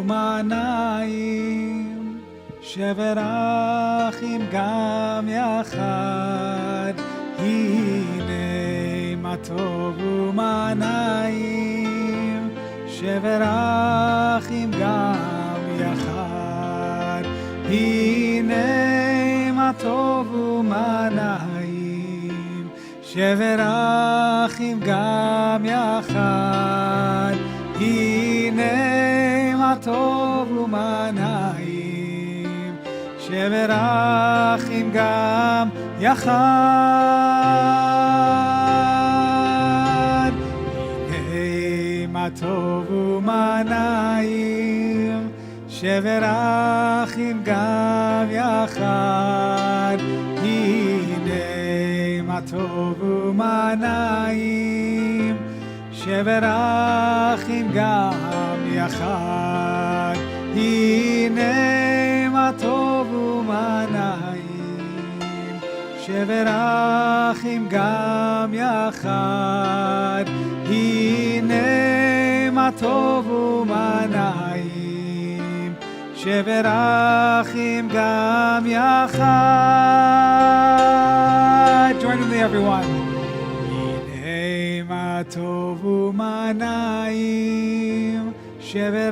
ומעניים, שבר אחים גם יחד, הנה מה טוב ומעניים, שבר אחים גם יחד, הנה מה טוב ומעניים, שבר אחים גם יחד, הנה מה טוב ומעניים, שבר אחים גם יחד, הנה מה טוב ומעניים, שבר אחים גם יחד, הנה מה טוב ומעניים, שבר אחים גם יחד, הנה מה טוב ומעניים, שבר אחים גם יחד, הנה מה טוב ומעניים, שבר אחים גם יחד. Join with me, everyone. הנה מה טוב ומעניים, שבר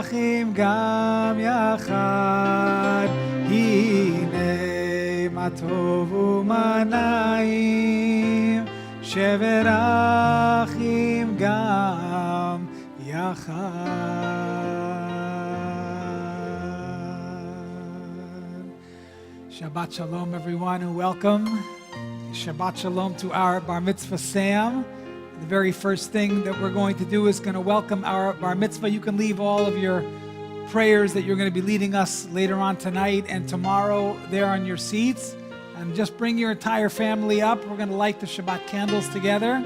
אחים גם יחד, הנה מה טוב ומעניים, שבר אחים גם יחד. Shabbat Shalom, everyone, and welcome. Shabbat Shalom to our Bar Mitzvah Sam. The very first thing that we're going to do is going to welcome our Bar Mitzvah. You can leave all of your prayers that you're going to be leading us later on tonight and tomorrow there on your seats. And just bring your entire family up. We're going to light the Shabbat candles together.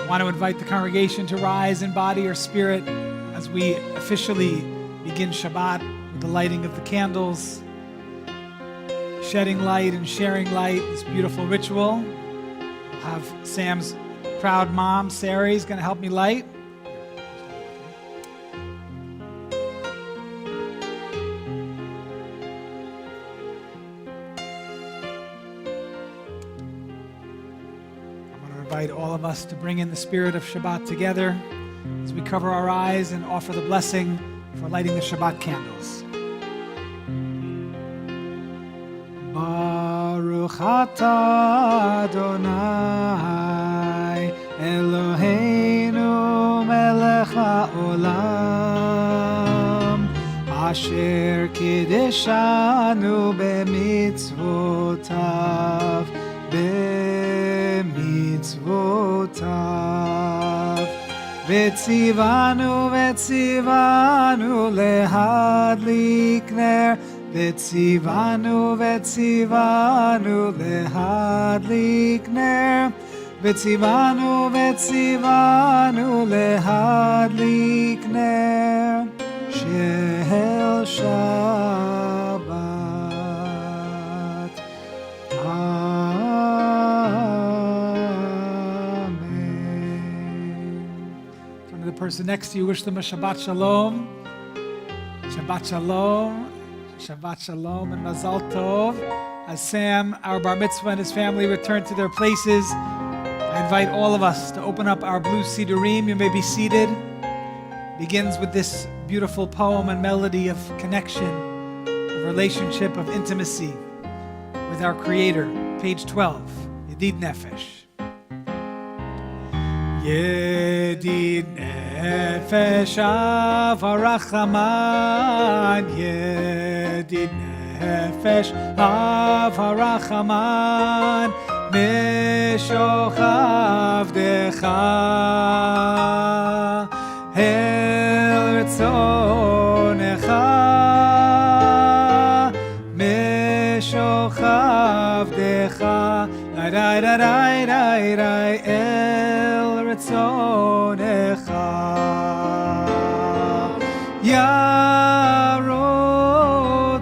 I want to invite the congregation to rise in body or spirit as we officially begin Shabbat with the lighting of the candles, shedding light and sharing light, this beautiful ritual. I'll have Sam's proud mom, Sarah, is going to help me light. Invite all of us to bring in the spirit of Shabbat together as we cover our eyes and offer the blessing for lighting the Shabbat candles. Baruch atah Adonai Eloheinu melech haolam asher kiddushanu b'mitzvotav במצוותיו וציוונו להדליק נר וציוונו להדליק נר וציוונו להדליק נר של שבת. The person next to you, wish them a Shabbat Shalom. Shabbat Shalom. Shabbat Shalom and Mazal Tov. As Sam, our Bar Mitzvah, and his family return to their places, I invite all of us to open up our blue Sidurim. You may be seated. Begins with this beautiful poem and melody of connection, of relationship, of intimacy with our Creator. Page 12, Yedid Nefesh. Yedid Nefesh Avarachaman, Yedid Nefesh Avarachaman, Meshochevdecha El Ritzonecha, Meshochevdecha El Retzonecha Yarot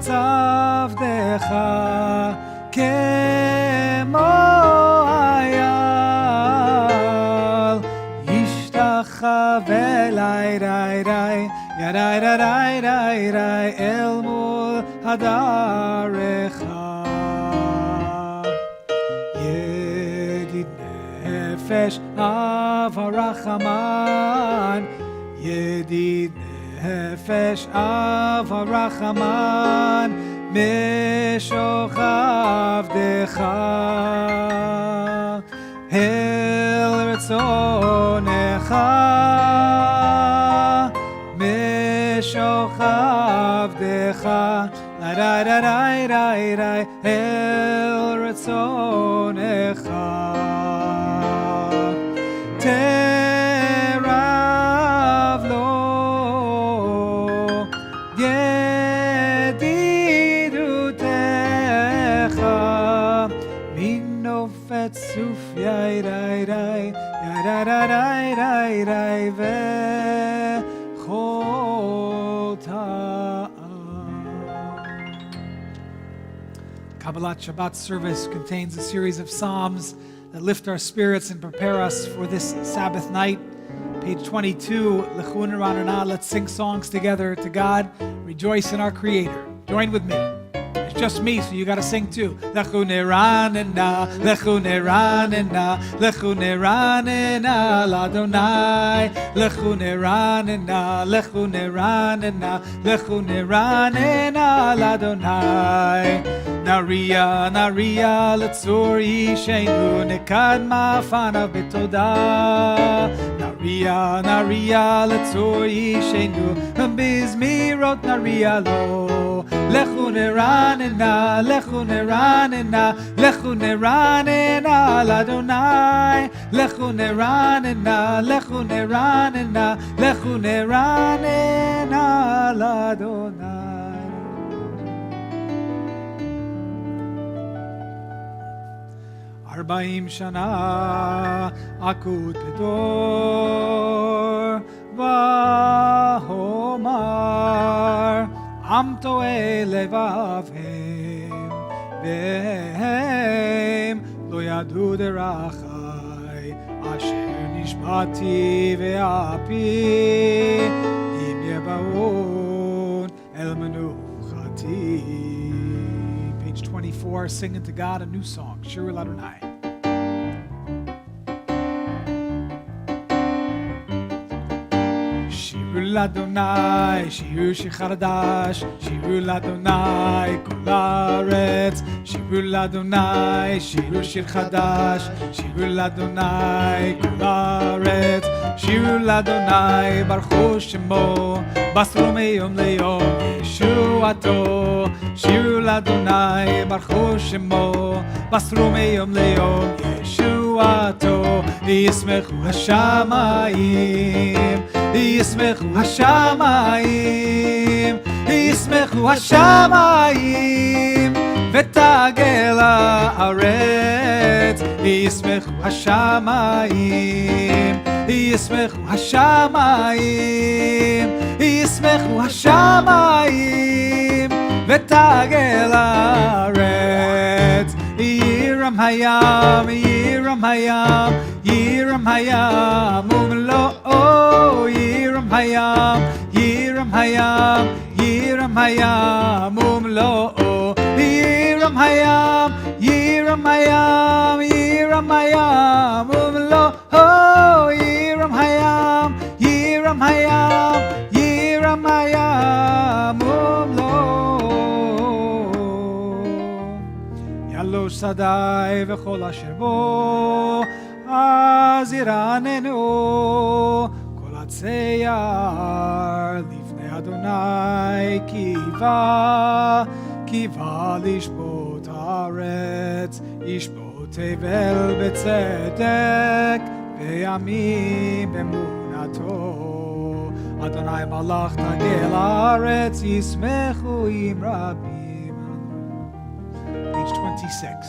Avdecha Kemo Hayal Yishtachav Elai Yarai El Mul Hadarecha Nefesh Avarachaman Yedid Nefesh Avarachaman Meshochav Decha El Retzonecha Meshochav Decha El Retzonecha Terav lo yedidutecha minofet suf yairai vechol ta'am. Kabbalat Shabbat service contains a series of psalms that lift our spirits and prepare us for this Sabbath night. Page 22, Lechun Ranana, let's sing songs together to God, rejoice in our Creator. Join with me. It's just me, so you got to sing too. Lechun Ranana, Lechun Ranana, Lechun Ranana, Ladonai. Lechun Ranana, Lechun Ranana, Lechun Ranana, Ladonai. Naria, Letzur Yishenu, Nekad Mafana Betoda. Naria, Letzur Yishenu, Bizmirot Naria Lo. Lechun Ranana, Lechun Ranana, Lechun Ranana, Ladonai. Lechun Ranana, Lechun Ranana, Lechun Ranana, Ladonai. Arbaim Shana Akut Bedor Vahomar Am To'e Levavhem Vehem Lo Yadu Derachai Asher Nishbati Ve'api Im Yevaon El Menuchati. Page 24, singing to God a new song, Shir Adonai. Shir Adonai, Shir Shechadash, Shir Adonai, Kol Haaretz. Shir Adonai, Shir Shechadash, Shir Adonai, Kol Haaretz. Shir Adonai, Baruch Shemo, Basro Meyom Leyom, Yeshuato. Shir Adonai, Baruch Shemo, Basro Meyom Leyom, Yeshuato. Yismechu Hashamayim, Yismechu Hashamayim, Yismechu Hashamayim, V'tagel haaretz. Yismechu Hashamayim, Yismechu Hashamayim, Yismechu Hashamayim, V'tagel haaretz. Yiram hayam, Yiram hayam, Yiram hayam, umlo. Yiram hayam, Yiram hayam, Yiram hayam, umlo. Yiram hayam, Yiram hayam, Yiram hayam, umlo. Yiram hayam, Yiram hayam, Yiram hayam, umlo. Yalo Sadai v'chol asher bo aziranenu kol hatzeyar lifnei Adonai kiva lishbot haaretz yishbot tevel betzedek ve'yamim b'emunato. Adonai malach tagel haaretz yismechu im rabim. Page 26.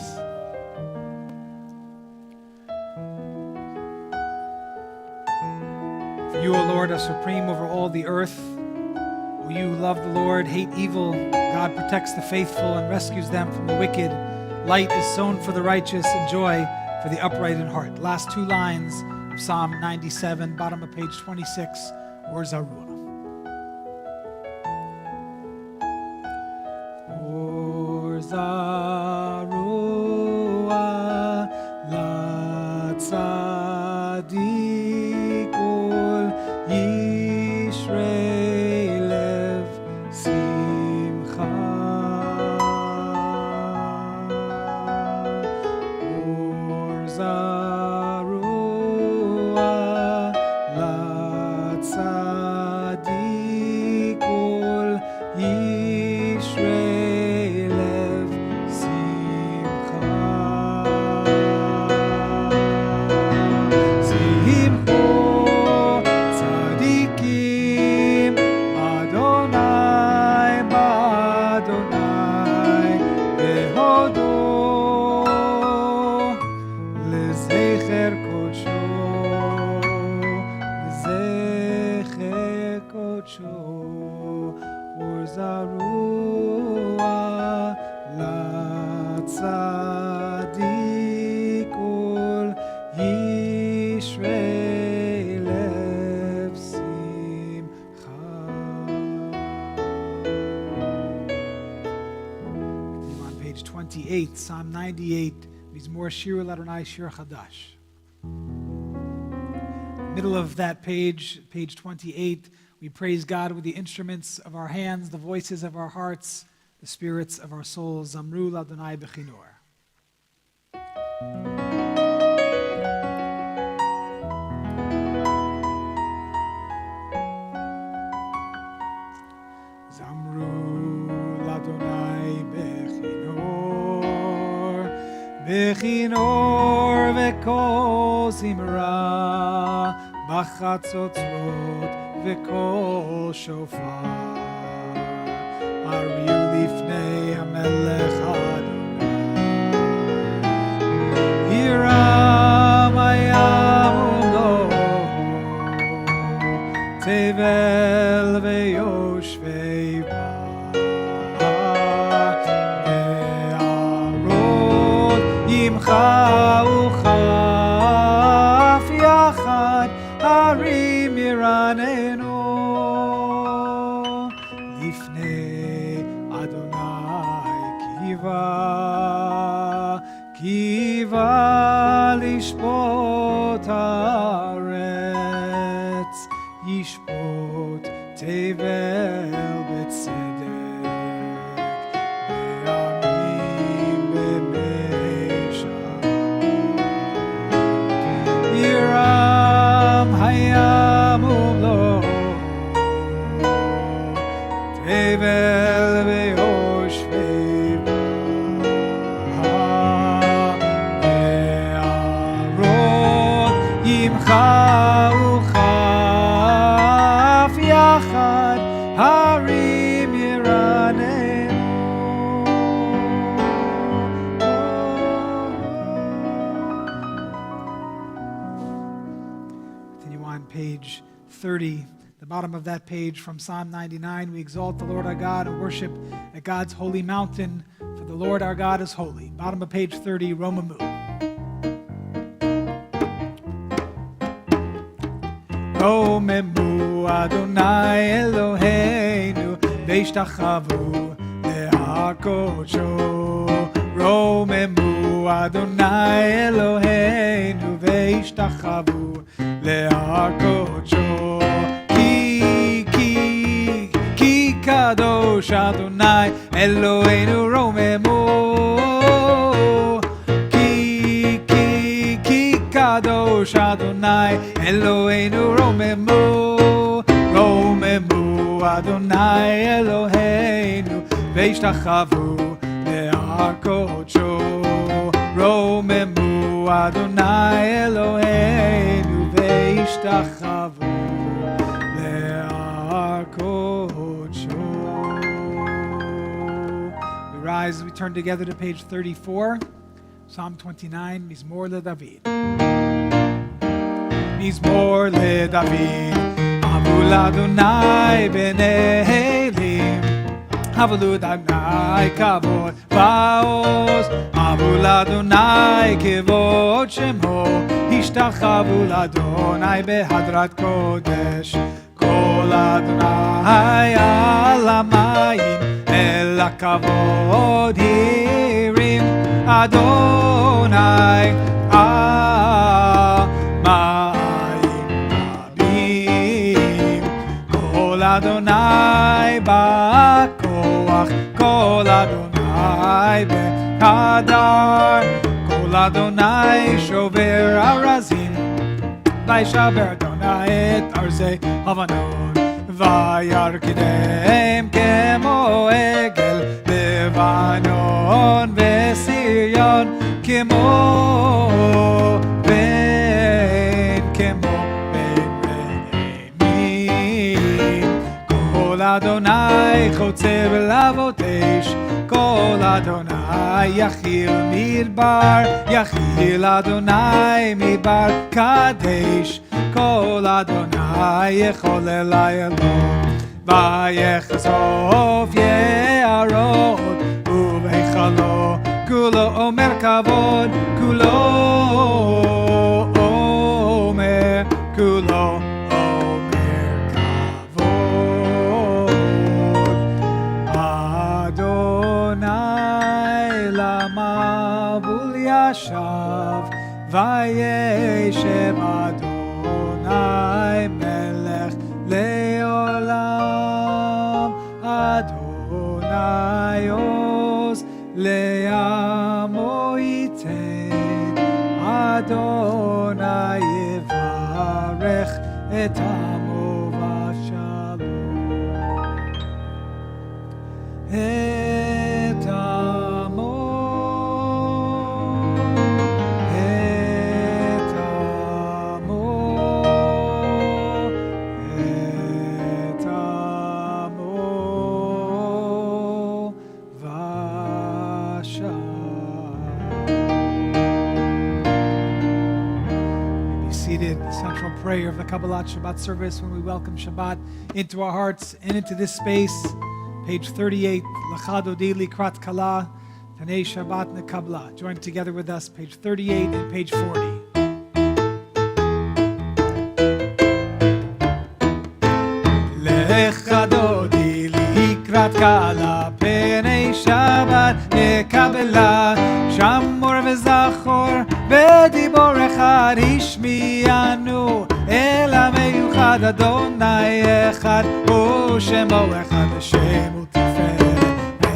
You, O Lord, are supreme over all the earth. O you who love the Lord, hate evil. God protects the faithful and rescues them from the wicked. Light is sown for the righteous and joy for the upright in heart. Last two lines of Psalm 97, bottom of page 26, or Zarua. Or Zarua la tzadik ol yishrei lev simcha. Or Zarua la tzadik ol yishrei lev simcha. Simcho tzadikim Adonai b'Adonai vehodo lezecher kodsho lezecher kodsho. Or Zarua la tzadik ol yishrei lev simcha. Continue on page 28, Psalm 98, Mizmor Shir L'Adonai Shir Chadash. Middle of that page, page 28, we praise God with the instruments of our hands, the voices of our hearts, the spirits of our souls. Zamru L'Adonai Bechinor. Zamru L'Adonai Bechinor, Bechinor v'kol zimra, b'chatzotzrot v'kol shofar. Ariu lifnei hamelech Adonai, Yiram hayamu lo, tevel v'yoshvei ba, ve'arot yimcha uchaf yachad, harim yiranenu lifnei Adonai kiva lishpot haaretz, yishpot tevel betzedek, ve'amim b'meishah. Yiram hayamu lo, tevel ve'yoshvei ba, ve'arot yimcha uchaf yachad, harim yiranenu. Continue on page 30. The bottom of that page from Psalm 99, we exalt the Lord our God and worship at God's holy mountain, for the Lord our God is holy. Bottom of page 30, Romamu. Romemu Adonai Eloheinu veishtachavu le'akodsho. Romemu Adonai Eloheinu veishtachavu le'akodsho. Ki kadosh Adonai Eloheinu romemu. Ki kadosh Adonai Eloheinu romemu. Romemu Adonai Eloheinu veishtachavu le'akodsho. Romemu Adonai Eloheinu veishtachavu le'akodsho. We rise as we turn together to page 34, Psalm 29, Mizmor LeDavid. מזמור לדוד. אבו לאדוני בנהלים, אבו לאדוני כבוד ועוז, אבו לאדוני כבוד שמו, השתחוו לאדוני בהדרת קודש. כל אדוני על המים, אל הכבוד הרים, אדוני מים רבים. כל אדוני בכוח, כל אדוני בהדר, כל אדוני שובר ארזים, וישבר אדוני את ארזי לבנון, וירקדם כמו עגל לבנון, וסיריון כמו בן, כמו בן רעמים. כל אדוני חוצב להבות אש, כל אדוני יכיל מדבר, יכיל אדוני מדבר קדש. כל אדוני יכול אל אלון, ויחשוף יערות, ובהיכלו כולו אומר כבוד, כולו אומר, כולו אומר כבוד. אדוני למבול ישב, וישב אדוני מלך לעולם. אדוני עוז לעמו ייתן, אדוני יברך את עמו בשלום. את עמו, את עמו, את עמו Seated, the central prayer of the Kabbalat Shabbat service when we welcome Shabbat into our hearts and into this space. Page 38, L'cha Dodi Likrat Kala, Tanei Shabbat Nekabla. Join together with us, page 38 and page 40. L'cha Dodi Likrat Kala, Penei Shabbat Nekabla, Shamor v'zachor בדיבור אחד השמיענו אל המיוחד אדוני אחד ושמו אחד לשם ותפארת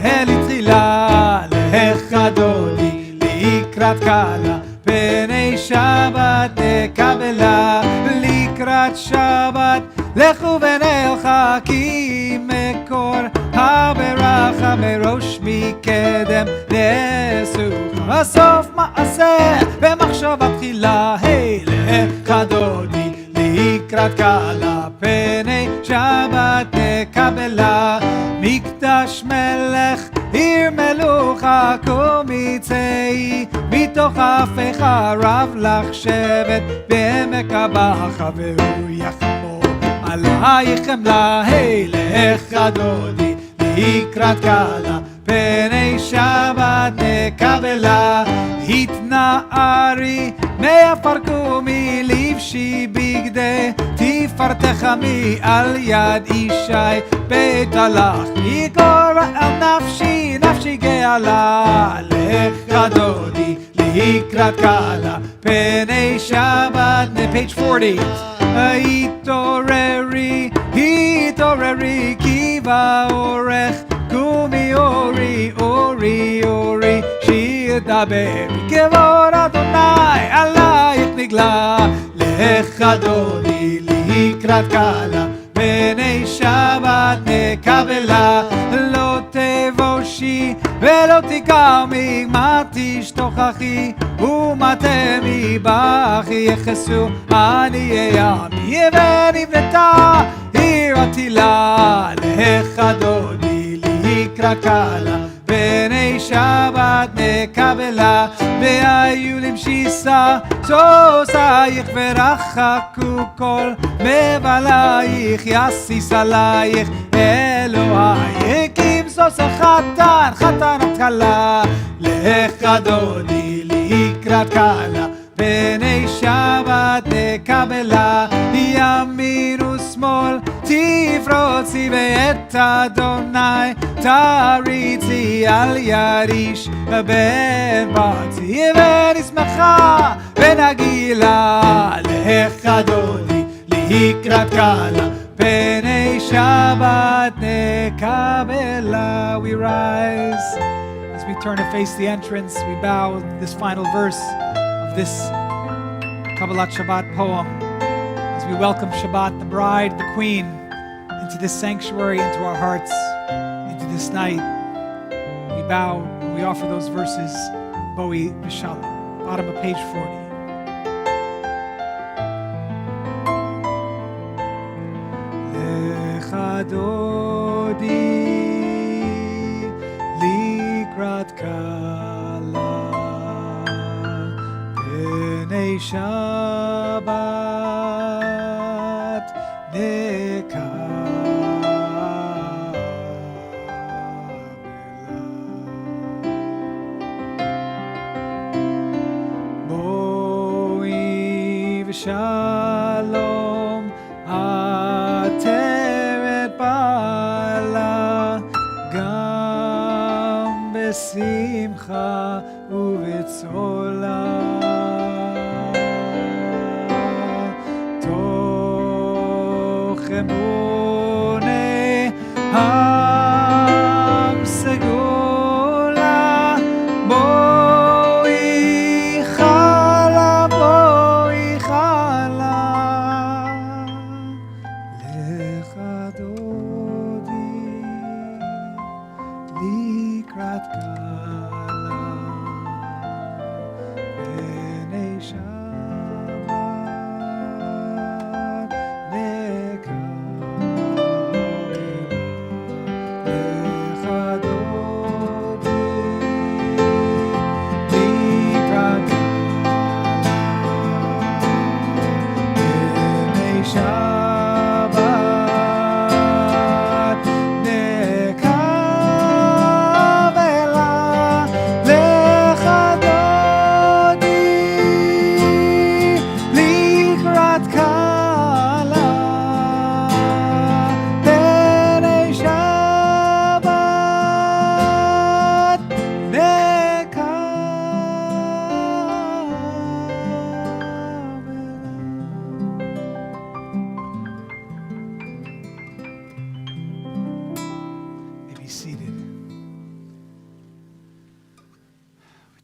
ולתחילה לך דודי לקראת קלה פני שבת נקבלה לקראת שבת לכו ונלכה כי מקור הברכה מראש מקדם נסוך הסוף מעשה במחשבה תחילה לך דודי לקראת קלה פני שבת נקבלה מקדש מלך עיר מלוכה קומי צאי מתוך אפיך רב לך שבט בעמק הבכה והוא יחמור עלייך חמלה לך דודי לקראת קלה פני שבת נקבלה התנערי מעפר מלבשי בגדי תפארתך מעל יד אישי בית הלך מגור על נפשי נפשי גאלה לך דודי לקראת קלה פני שבת page 40 התעוררי התעוררי כי באורך קומי אורי אורי אורי שידבר כבוד אדוני עלייך נגלה לך דודי לקראת קלה פני שבת נקבלה לא תבושי ולא תקמי מה תשתוכחי ומה תמיבכי יחסו עניי עמי ונבנתה עיר עתילה לך דודי לקראת קלה פני שבת נקבלה, והיו למשיסה תוסייך ורחקו כל מבלייך, יסיס עלייך אלוהייך כמסוס החתן, חתנת כלה, לך דודי לקראת כלה, פני שבת נקבלה, ימין ושמאל תפרוצי ואת אדוני תריצי, על יריש בן פרצי ונשמחה ונגילה, לך דודי לקראת כלה, פני שבת נקבלה. We rise as we turn to face the entrance. We bow with this final verse of this Kabbalat Shabbat poem as we welcome Shabbat, the bride, the queen, into this sanctuary, into our hearts, into this night. We bow and we offer those verses, Boi B'Shalom, bottom of page 40. Lecha dodi likrat kala, Pnei Shabbat nekabela. Boi v'shalom ateret bala, gam besimcha uvetzola. Emune ham segula, boi chala, lecha dodi likrat kala, pnei Shabbat nekabela.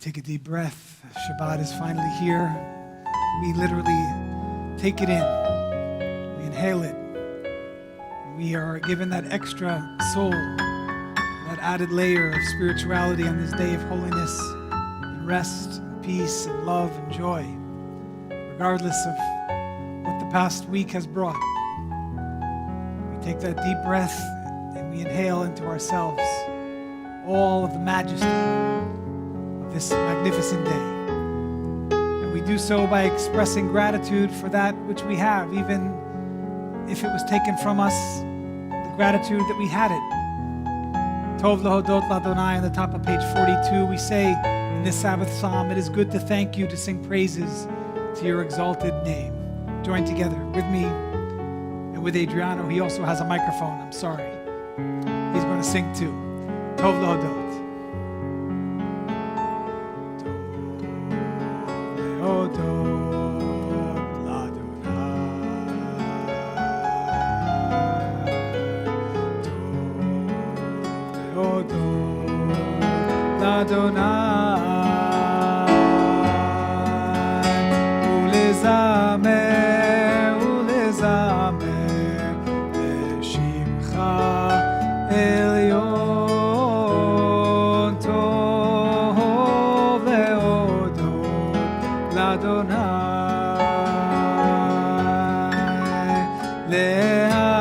Take a deep breath. Shabbat is finally here. We literally take it in. We inhale it. We are given that extra soul, that added layer of spirituality on this day of holiness and rest, and peace and love and joy, regardless of what the past week has brought. We take that deep breath and we inhale into ourselves all of the majesty of this magnificent day. And we do so by expressing gratitude for that which we have, even if it was taken from us, the gratitude that we had it. Tov lehodot l'Adonai, on the top of page 42, we say in this Sabbath psalm, it is good to thank you, to sing praises to your exalted name. Join together with me and with Adriano. He also has a microphone, I'm sorry. He's going to sing too. Tov lehodot.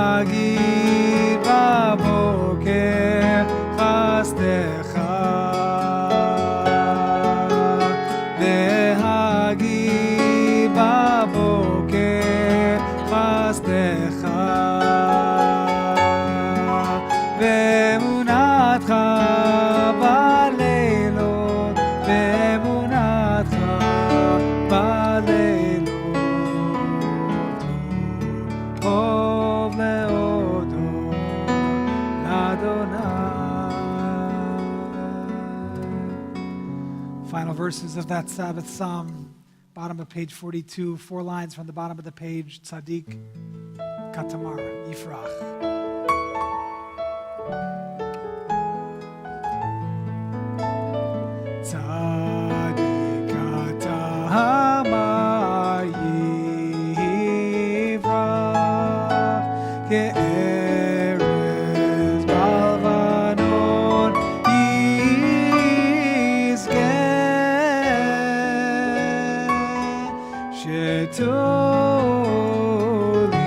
להגיד בבוקר חסדך באמונתך בלילות, באמונתך בלילות, טוב להודות לאדוני. Final verses of that Sabbath psalm, bottom of page 42, 4 lines from the bottom of the page, Tzaddik Katamar, Yifrach. Tzaddik Katamar, Yifrach, ke'erez balvanon yizgeh,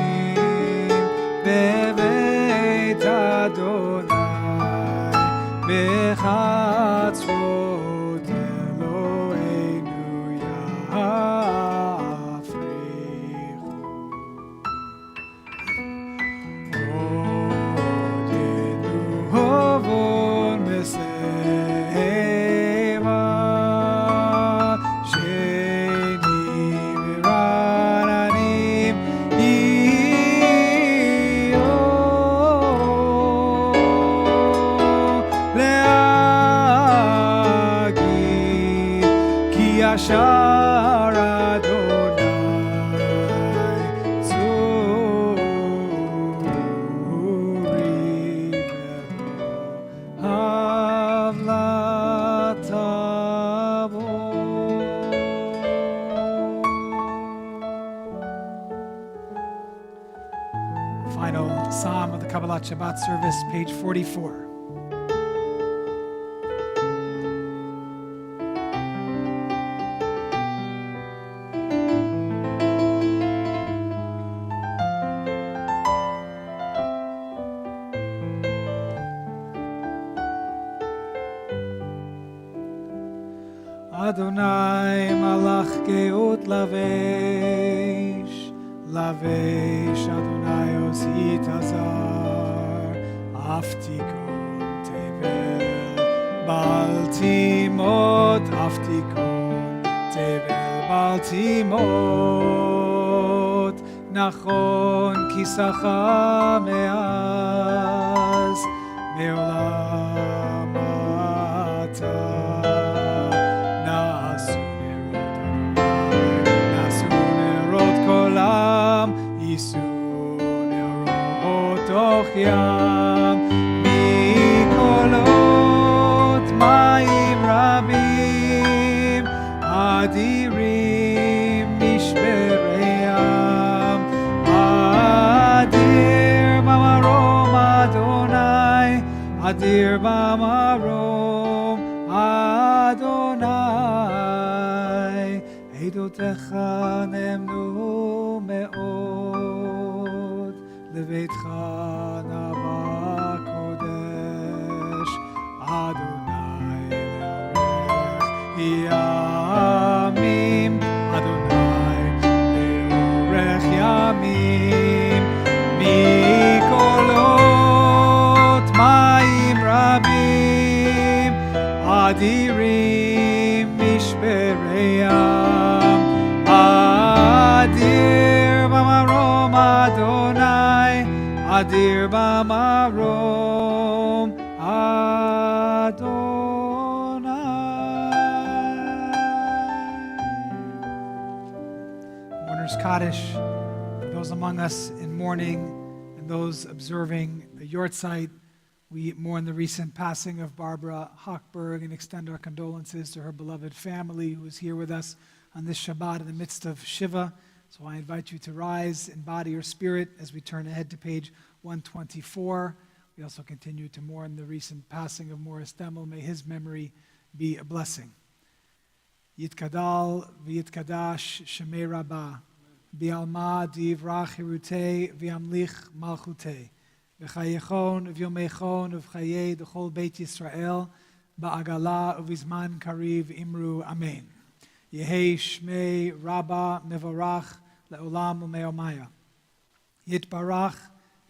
שתולים בבית אדוני בחצרות אלוהינו יפריחו. עודנו הובון בסבא, שני ורעננים יהיו להגיד כי ישר אדוני צורי ולא הבלטה בו. Final Psalm of the Kabbalat Shabbat service, page 44. Adonai malach geut lavesh, lavesh Adonai osit azar, aftikon tevel baltimot, aftikon tevel baltimot, nachon kisacha meaz, meolam ata. ים מקולות מים רבים אדירים משברי ים, אדיר במרום אדוני, אדיר במרום אדוני, עדותיך נאמנו מאוד, לביתך נבע קודש, אדוני לאורך ימים, אדוני לאורך ימים, מקולות מים רבים, אדירים משברי ים, אדיר במרום אדוני, אדיר במרום אדוני. Mourner's Kaddish, those among us in mourning and those observing the Yortzeit, we mourn the recent passing of Barbara Hochberg and extend our condolences to her beloved family who is here with us on this Shabbat in the midst of Shiva. So I invite you to rise in body or spirit as we turn ahead to page 124. We also continue to mourn the recent passing of Morris Demmel. May his memory be a blessing. Yitkadal v'yitkadash shemei Rabba, bi'alma divrach hirutei v'yamlich malchutei, v'chayechon v'yomechon v'chayei d'chol Beit Yisrael, ba'agala v'izman kariv imru amen. Yehei shmei Rabba mevorach le'olam u'me'omaya. Yitbarach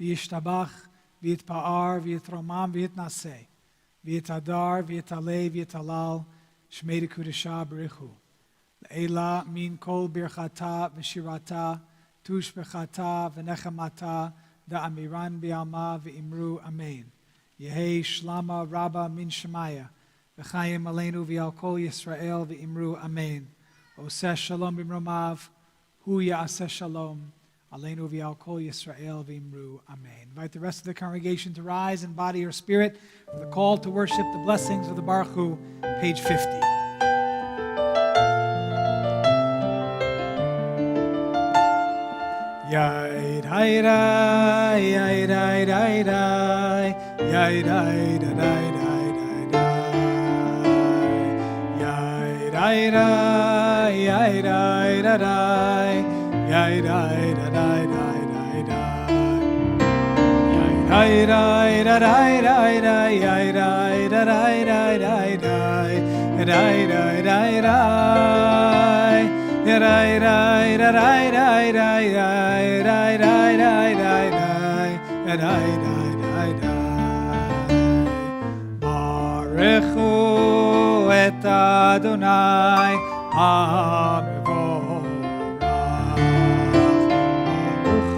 v'yishtabach v'yitpa'ar, v'yitromam, v'yitnaseh, v'yitadar, v'yitaleh, v'yitalal, shmei dekudesha b'richu. Le'ela min kol birchata v'shirata, tush b'chata v'nechamata, da'amiran bi'alma v'imru amen. Yehei shlama rabba min shemaya, v'chayim aleinu v'al kol Yisrael v'imru amen. Oseh shalom b'mromav, hu ya'aseh shalom, aleinu v'al kol Yisrael v'imru amen. Invite the rest of the congregation to rise in body or spirit for the call to worship the blessings of the Berkun, page 50. Yai dai dai, yai dai dai dai, yai dai dai dai dai dai, yai dai dai, yai dai dai dai, yai dai dai dai dai dai, yai dai dai dai dai dai, yai dai dai dai dai dai dai, yai dai dai dai dai. Yadai dai dai dai dai dai dai dai dai dai dai yadai dai dai dai. Baruchu et Adonai HaMevorach.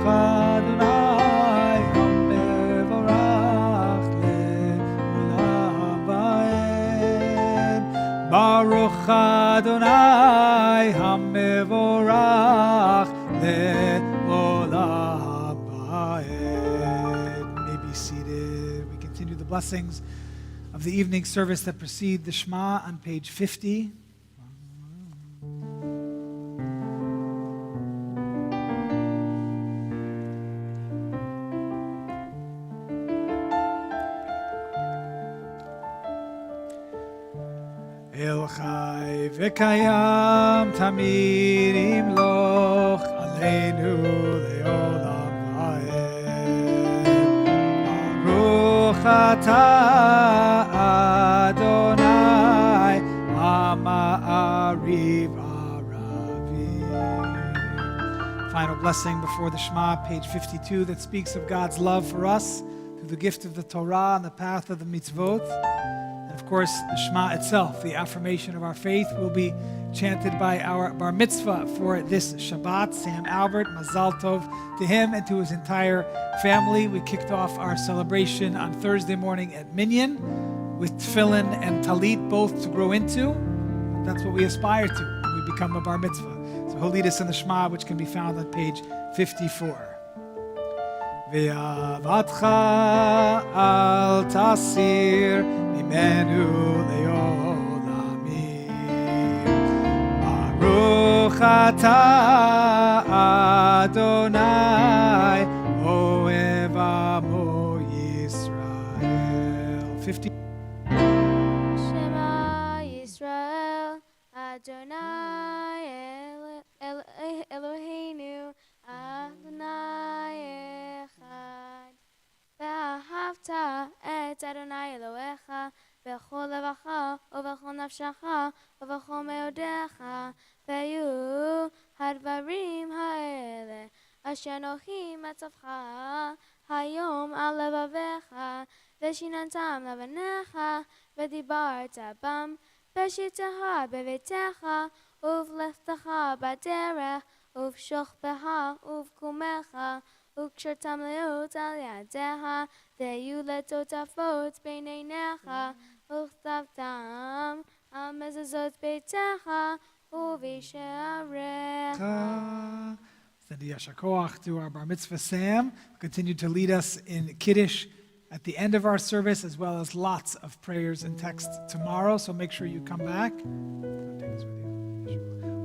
Baruch Adonai HaMevorach le'olam va'ed. Baruch Adonai HaMevorach le'olam va'ed. May be seated. We continue the blessings of the evening service that precede the Shema on page 50. El Chai v'kayam tamid imloch aleinu le'olam va'ed. Baruch atah Adonai ha'ma'ariv aravim. Final blessing before the Shema, page 52, that speaks of God's love for us through the gift of the Torah and the path of the mitzvot. Of course, the Shema itself, the affirmation of our faith, will be chanted by our bar mitzvah for this Shabbat, Sam Albert. Mazal Tov to him and to his entire family. We kicked off our celebration on Thursday morning at Minyan with tefillin and talit, both to grow into. That's what we aspire to when we become a bar mitzvah. So he'll lead us in the Shema, which can be found on page 54. Ve'avatcha al tasir mimenu le'olamim. Baruch atah Adonai ohev amo Yisrael. 50. Shema Yisrael Adonai Eloheinu Adonai Echad. Ve'ahavta et Adonai Elohecha b'chol levacha u'b'chol nafshecha u'b'chol meodecha. Ve'yu hadvarim ha'ele asher anochi matzavcha hayom al levavecha ve'shinantam levanecha ve'dibarta bam ve'shitecha bevetecha uv'lechtecha baderech uv'shochbeha uv'kumecha וקשרתם לאות על ידיך, ויהיו לטוטפות בין עיניך, וכתבתם על מזוזות ביתך ובשעריך. Send a yashar koach to our bar mitzvah Sam. Continue to lead us in Kiddush at the end of our service, as well as lots of prayers and texts tomorrow, so make sure you come back. We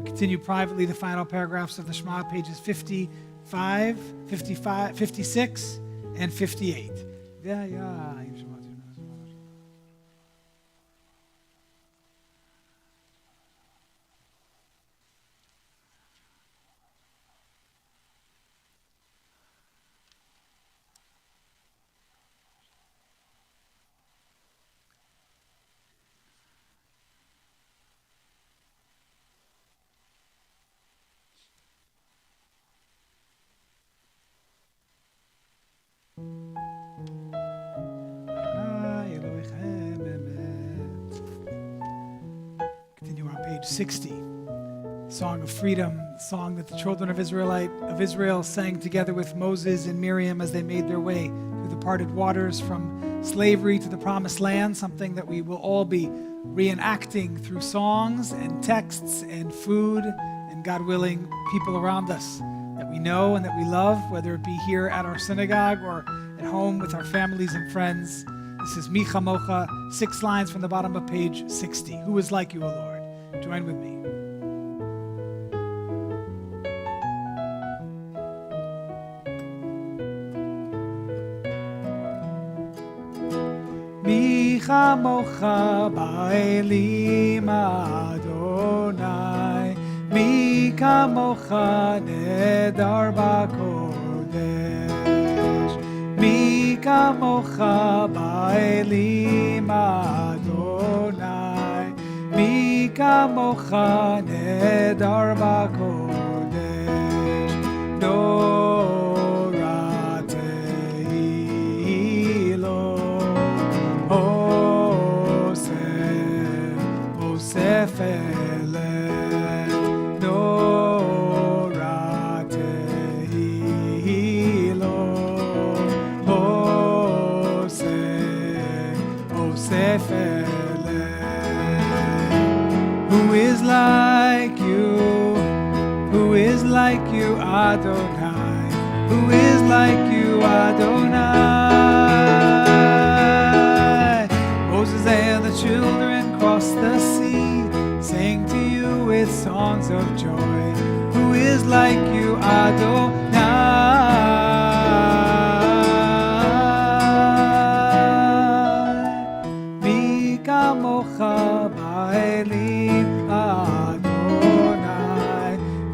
continue privately the final paragraphs of the Shema, pages 55, 56, and 58. 60. Song of freedom, song that the children of Israel sang together with Moses and Miriam as they made their way through the parted waters from slavery to the promised land, something that we will all be reenacting through songs and texts and food and, God willing, people around us that we know and that we love, whether it be here at our synagogue or at home with our families and friends. This is Mi Chamocha, 6 lines from the bottom of page 60. Who is like you, O Lord? Join with me. Mi chamocha ba'elim Adonai, mi kamocha nedar b'kodesh, mi kamocha ba'elim Adonai, mi kamocha nedar b'kodesh, Who is like you? Who is like you, Adonai? Who is like you, Adonai? Moses and the children crossed the sea, sang to you with songs of joy. Who is like you, Adonai? Mi kamocha ba'elim Adonai,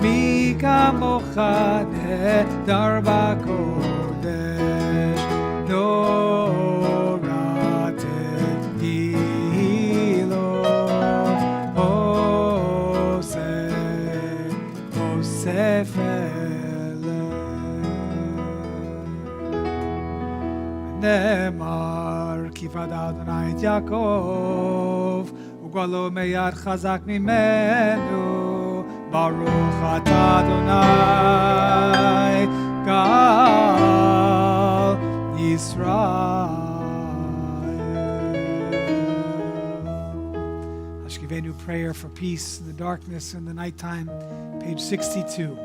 mi kamocha nedar b'kodesh, נאמר כי פדה אדוני את יעקב וגואלו מיד חזק ממנו ברוך אתה אדוני גאל ישראל. Ashkivenu prayer for peace in the darkness and the nighttime, page 62.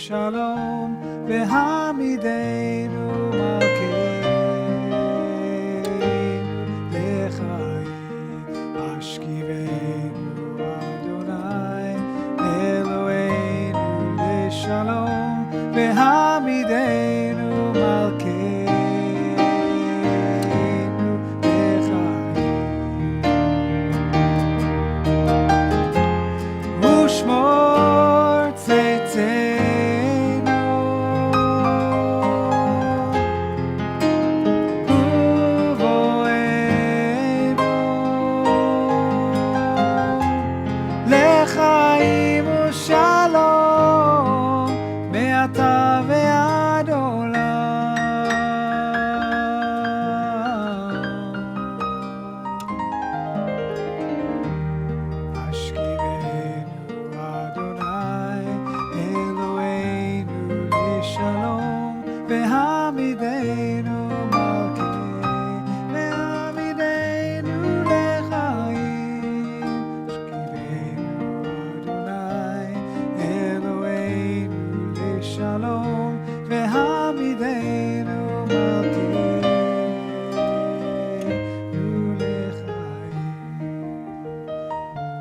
Shalom, v'hamidenu malkeinu l'chaim. Ashkivenu Adonai, Eloheinu l'shalom, v'hamidenu malkeinu l'chaim. Ushmor tzeitzei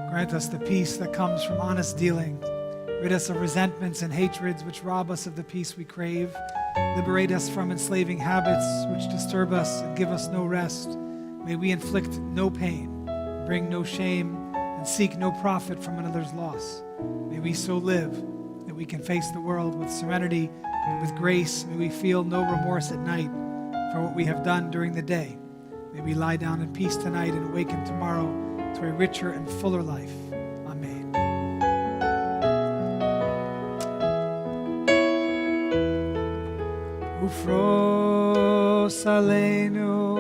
Grant us the peace that comes from honest dealing. Rid us of resentments and hatreds which rob us of the peace we crave. Liberate us from enslaving habits which disturb us and give us no rest. May we inflict no pain, bring no shame, and seek no profit from another's loss. May we so live that we can face the world with serenity and with grace. May we feel no remorse at night for what we have done during the day. May we lie down in peace tonight and awaken tomorrow to a richer and fuller life. Amen. ופרוס עלינו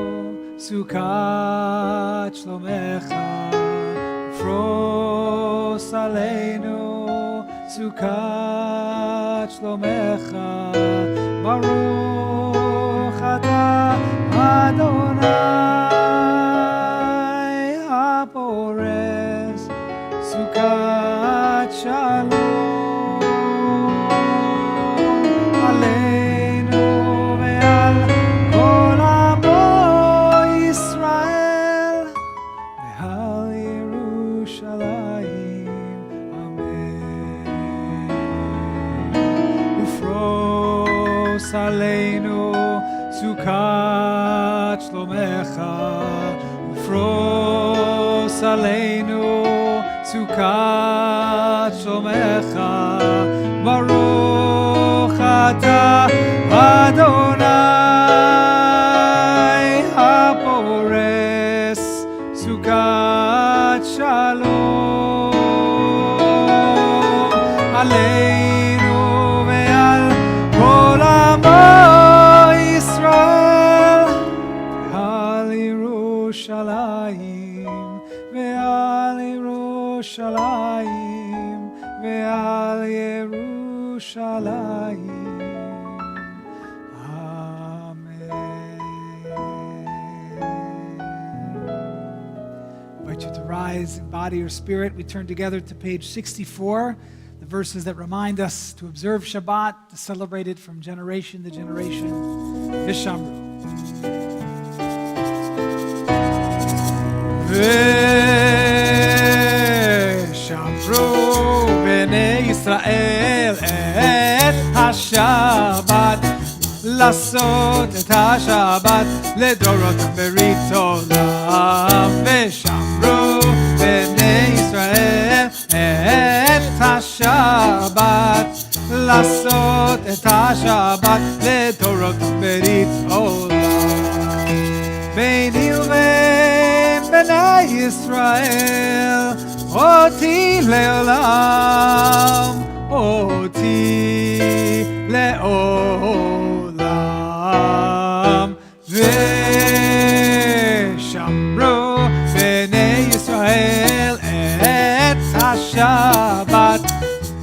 סוכת שלומך, ופרוס עלינו סוכת שלומך, ברוך אתה אדוני הפורס סוכת שלום עלינו ועל כל עמו ישראל ועל ירושלים, אמן. ופרוס עלינו סוכת שלומך, ופרוס עלינו סוכת שלומך, ברוך אתה אדוני הפורס סוכת שלום עלינו ועל כל עמו ישראל ועל ירושלים ועל ירושלים ועל ירושלים, I invite you to rise in body or spirit. We turn together to page 64, the verses that remind us to observe Shabbat, to celebrate it from generation to generation. Vishamru. ושמרו בני ישראל את השבת, לעשות את השבת לדורות ברית עולם. ושמרו בני ישראל את השבת, לעשות את השבת לדורות ברית עולם. ביני ובין בני ישראל אותי לעולם, אותי לעולם. ושמרו בני ישראל את השבת,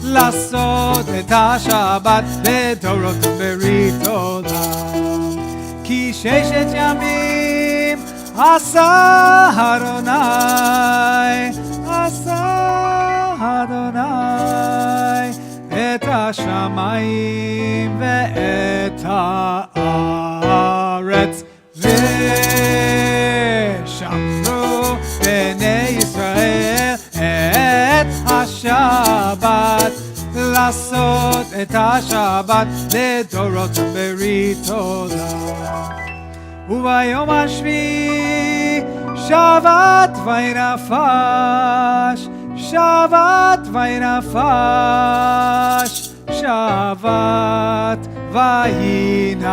לעשות את השבת לדורות ברית עולם. כי ששת ימים עשה אדוני, עשה אדוני את השמיים ואת הארץ. ושמרו בני ישראל את השבת, לעשות את השבת לדורות ברית עולם. וביום השביעי שבת וינפש, שבת וינפש, שבת וינפש.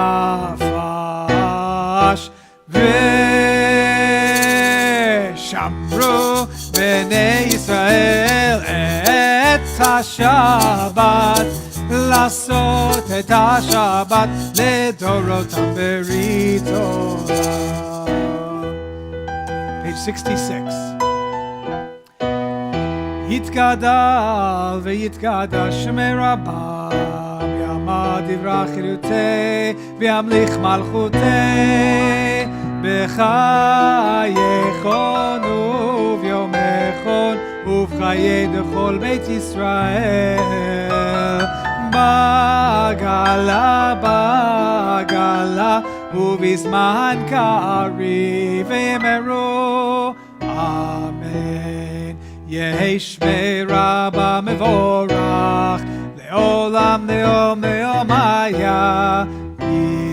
ושמרו בני ישראל את השבת, לעשות את השבת לדורותם ברית עולם. Page 66. יתגדל ויתקדש שמי רבם, יעמד דברי חירותי וימליך מלכותי, בחייכון וביומכון ובחיי דכל בית ישראל, בגלה בגלה ובזמן קריב ויאמרו אמן. יהי שמי רבא מבורך לעולם לעולם לעולם היה,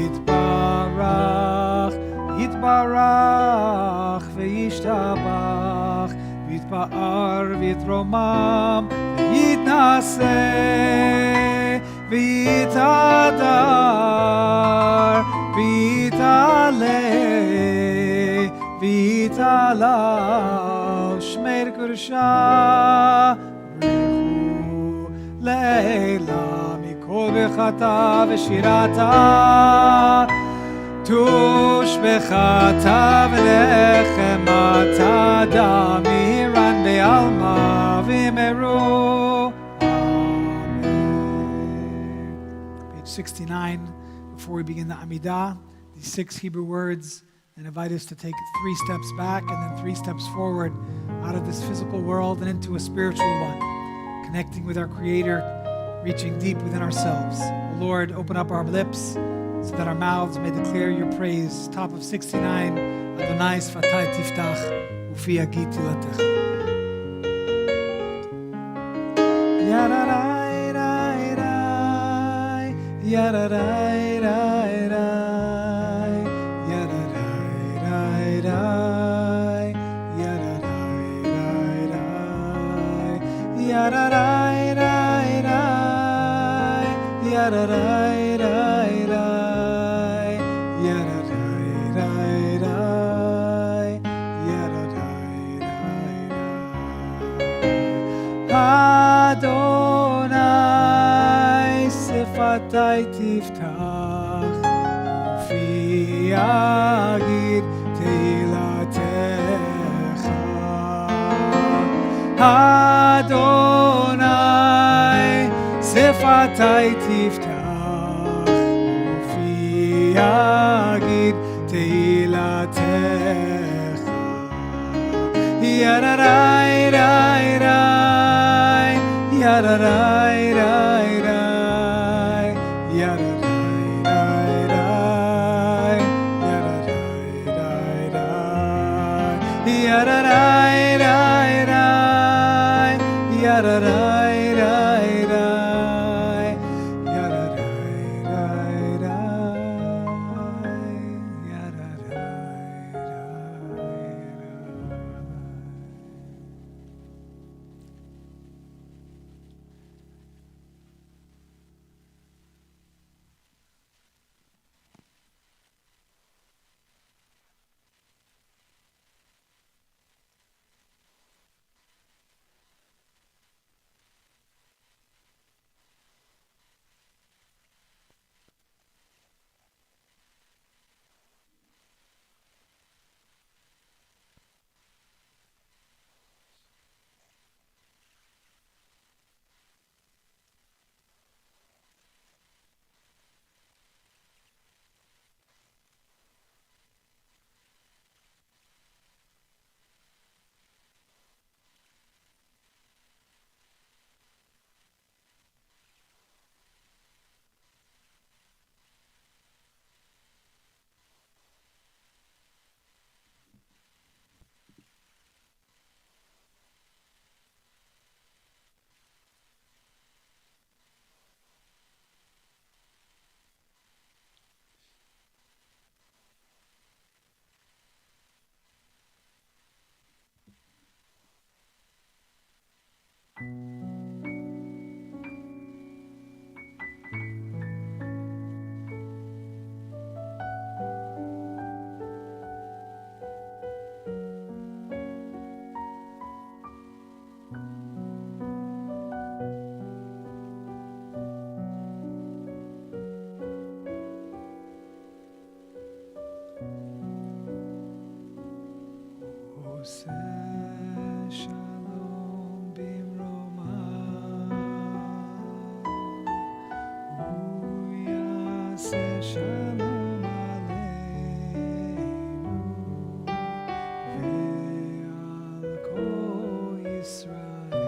יתברך יתברך וישתבח ויתפאר ויתרומם ויתנשא ויתהדר ויתעלה ורשע ברכו לילה מכל ברכתה ושירתה תושבחתה ולחמתה דמירן בעלמא ואמרו Page 69, before we begin the Amidah, these 6 Hebrew words that invite us to take 3 steps back and then 3 steps forward out of this physical world and into a spiritual one, connecting with our Creator, reaching deep within ourselves. Oh Lord, open up our lips so that our mouths may declare your praise. Top of 69, Adonai Sfatai Tiftach, Ufi Agit Tilatech. Yararai, rai, rai, yararai, rai, rai, yararai, rai, rai, yararai, rai, rai, yararai, rai, rai, yararai, rai, rai, yararai, rai, rai, yararai, rai, rai. Adonai Sifatai Tiftach Ufi Agid Teilatecha Adonai Sifatai Tiftach Ufi Agid Teilatecha Yararai rai rai Yararai rai rai Yararai rai rai Yararai rai rai Yararai rai rai Yararai rai rai Yararai rai rai Shalom bimroma Uyase shalom aleinu Ve'al kol Yisrael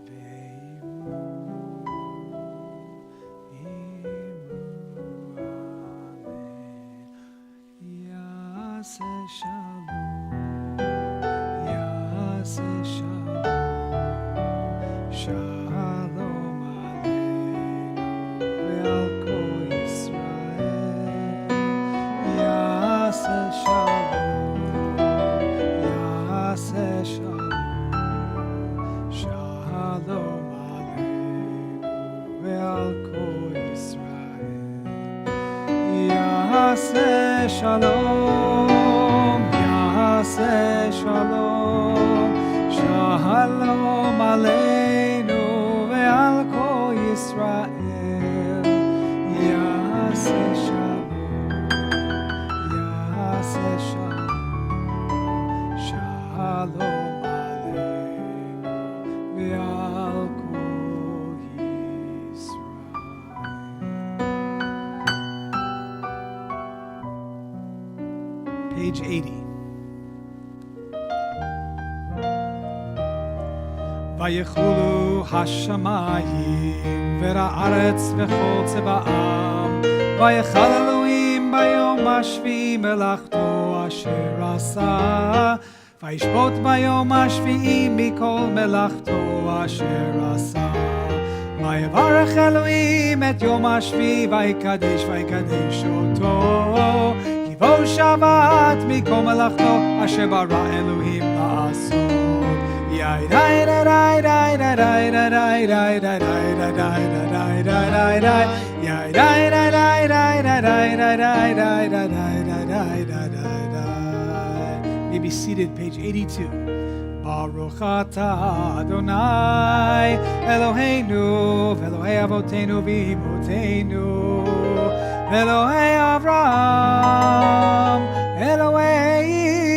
Ve'imru amen Yase shalom Shalom aleinu ve'al kol Yisrael Yaseh shalom Yaseh shalom Shalom aleinu ve'al kol Yisrael Yaseh shalom Yaseh shalom Shalom Aleinu ve'al kol Yisrael. Yaseh Shalom, Yaseh Shalom, Shalom Aleinu ve'al kol Yisrael. Page 80. ויכולו השמיים והארץ וכל צבאם, ויכל אלוהים ביום השביעי מלאכתו אשר עשה, וישפוט ביום השביעי מכל מלאכתו אשר עשה. ויברך אלוהים את יום השביעי ויקדש אותו, כי בו שבת מכל מלאכתו אשר ברא אלוהים לעשות. Maybe seated, page 82. Baruch atah Adonai Eloheinu Elohei Avotenu v'imotenu Elohei Avraham Elohei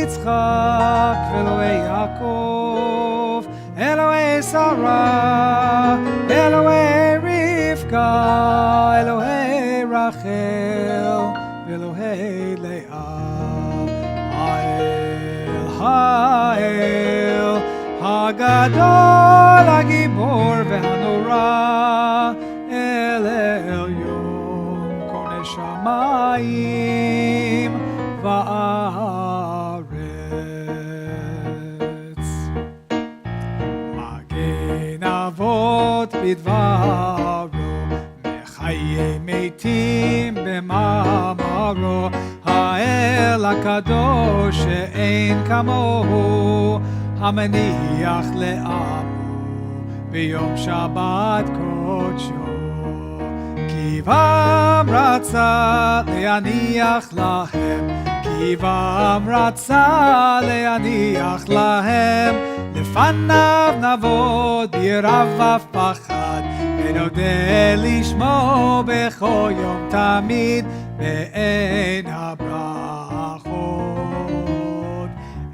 Yitzchak Elohei Yaakov Elohei Sarah Elohei Rivka Elohei Rachel Elohei Leah Ha'el Hagadol Hagibor Ve'hanora El Elyon Kone Shamayim Va'aretz Magen Avot Bidvaro Mechaye Meitim B'mamaro האל הקדוש שאין כמוהו, המניח לעמו ביום שבת קודשו. כי בם רצה להניח להם, כי בם רצה להניח להם, לפניו נעבוד ביראה ופחד, ונודה לשמו בכל יום תמיד, ואין הברכות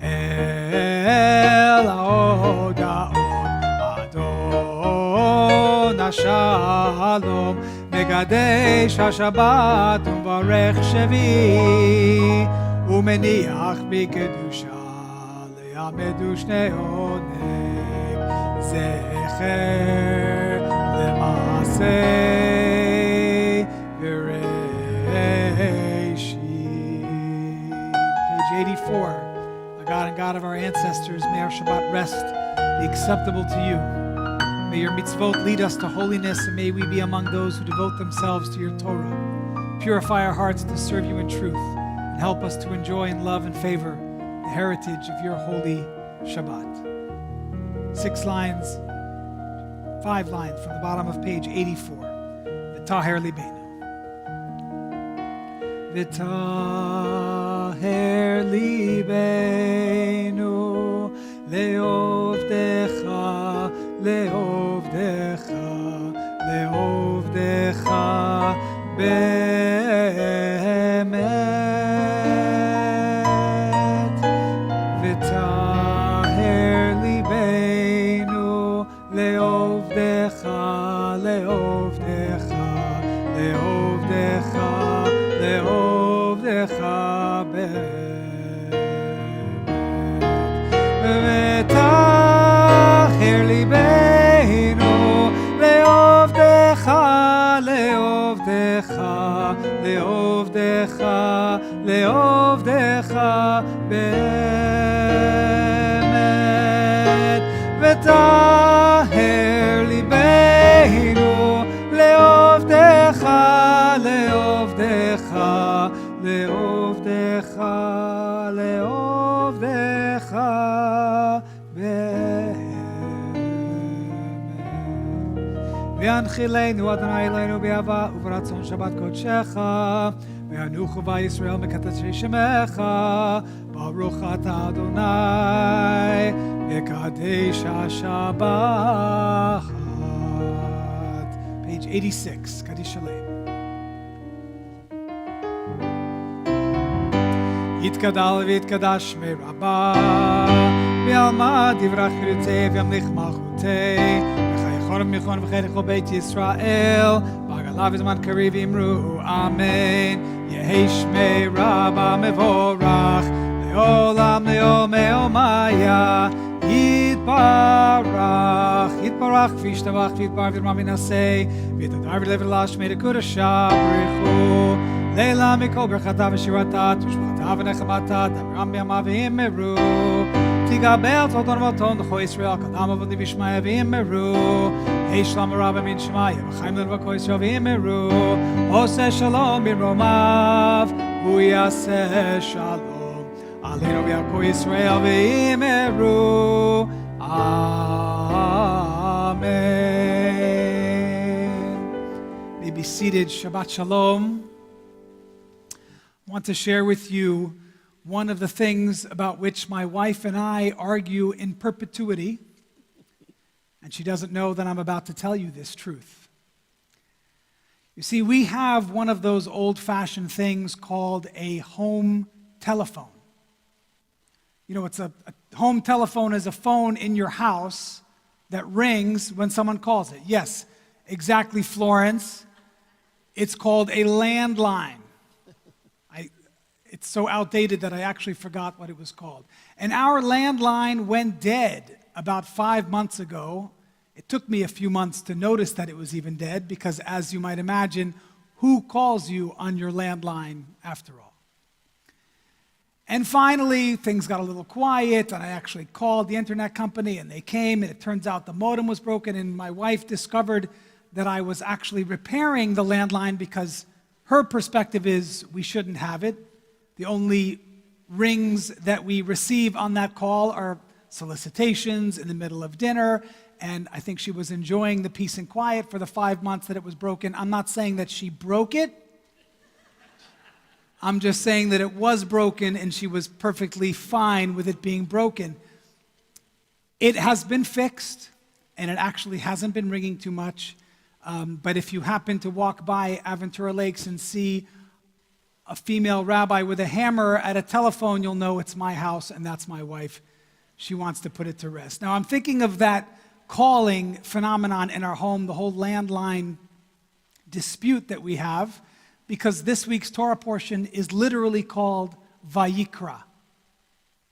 אל ההודעות. אדון השלום מקדש השבת ומברך שביעי, ומניח בקדושה לימדו שני עונג זכר למעשה Page 84. The God and God of our ancestors, may our Shabbat rest, be acceptable to you. May your mitzvot lead us to holiness, and may we be among those who devote themselves to your Torah. Purify our hearts to serve you in truth, and help us to enjoy and love and favor the heritage of your holy Shabbat. 5 lines from the bottom of page 84. V'taher libenu. V'taher libenu le'ovdecha, le'ovdecha, le'ovdecha be'emet. V'taher libenu le'ovdecha, le'ovdecha, le'ovdecha, le'ovdecha be'emet. V'taher libenu le'ovdecha, le'ovdecha, le'ovdecha, le'ovdecha be'emet. V'taher libenu le'ovdecha, le'ovdecha, le'ovdecha, le'ovdecha be'emet. V'yanchilenu Adonai Eloheinu be'ahava u'b'ratzon Shabbat kodshecha, v'yanuchu v'Yisrael mekadshei shemecha, Baruch atah Adonai V'kadesh HaShabbat. Page 86, Kaddish Shalem. יתגדל ויתקדש שמי רבה, ועלמא דברך חירותי וימליך מלכותי, וחייכון ומיכון וחי לכל בית ישראל, בעגלה וזמן קריב אמרו אמן, יהי שמי רבה מבורך, לעולם לעולמי עולמיה, יתברך, יתברך כפי שטבח ויתברך וירמה מנשא, ויתהדר ולב אלה שמי לקודשה ברכו, לילה מכל ברכתה ושירתה, תושבחתה ונחמתה, דברם בימה ואמרו, תגבל תודון ואותון לכל ישראל, קדם עבודי בשמיה ואמרו, היי שלום רבה מן שמיה, וחיים לנו וכל ישראל ואמרו, עושה שלום במרומיו, הוא יעשה שלום, עלינו ועל כל ישראל ואמרו, amen. May be seated. Shabbat Shalom. I want to share with you one of the things about which my wife and I argue in perpetuity, and she doesn't know that I'm about to tell you this truth. You see, we have one of those old-fashioned things called a home telephone. You know, a home telephone is a phone in your house that rings when someone calls it. Yes, exactly, Florence. It's called a landline. It's so outdated that I actually forgot what it was called. And our landline went dead about 5 months ago. It took me a few months to notice that it was even dead because, as you might imagine, who calls you on your landline after all? And finally, things got a little quiet, and I actually called the internet company, and they came, and it turns out the modem was broken, and my wife discovered that I was actually repairing the landline because her perspective is we shouldn't have it. The only rings that we receive on that call are solicitations in the middle of dinner, and I think she was enjoying the peace and quiet for the 5 months that it was broken. I'm not saying that she broke it. I'm just saying that it was broken and she was perfectly fine with it being broken. It has been fixed, and it actually hasn't been ringing too much. But if you happen to walk by Aventura Lakes and see a female rabbi with a hammer at a telephone, you'll know it's my house and that's my wife. She wants to put it to rest. Now, I'm thinking of that calling phenomenon in our home, the whole landline dispute that we have, because this week's Torah portion is literally called Vayikra.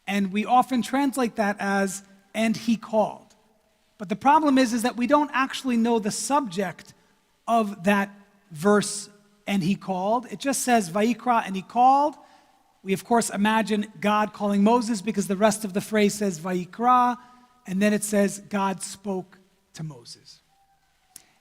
And we often translate that as, and he called. But the problem is that we don't actually know the subject of that verse, and he called. It just says Vayikra, and he called. We, of course, imagine God calling Moses because the rest of the phrase says Vayikra, and then it says God spoke to Moses.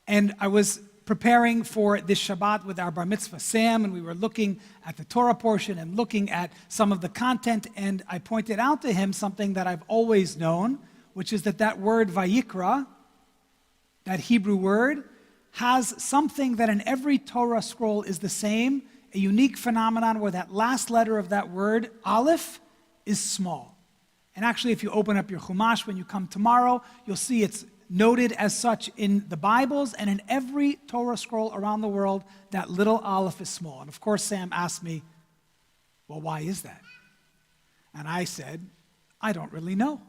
And I was preparing for this Shabbat with our bar mitzvah Sam, and we were looking at the Torah portion and looking at some of the content, and I pointed out to him something that I've always known, which is that word Vayikra, that Hebrew word, has something that in every Torah scroll is the same, a unique phenomenon where that last letter of that word, Aleph, is small. And actually, if you open up your Chumash when you come tomorrow, you'll see it's noted as such in the Bibles, and in every Torah scroll around the world, that little Aleph is small. And of course, Sam asked me, well, why is that? And I said, I don't really know.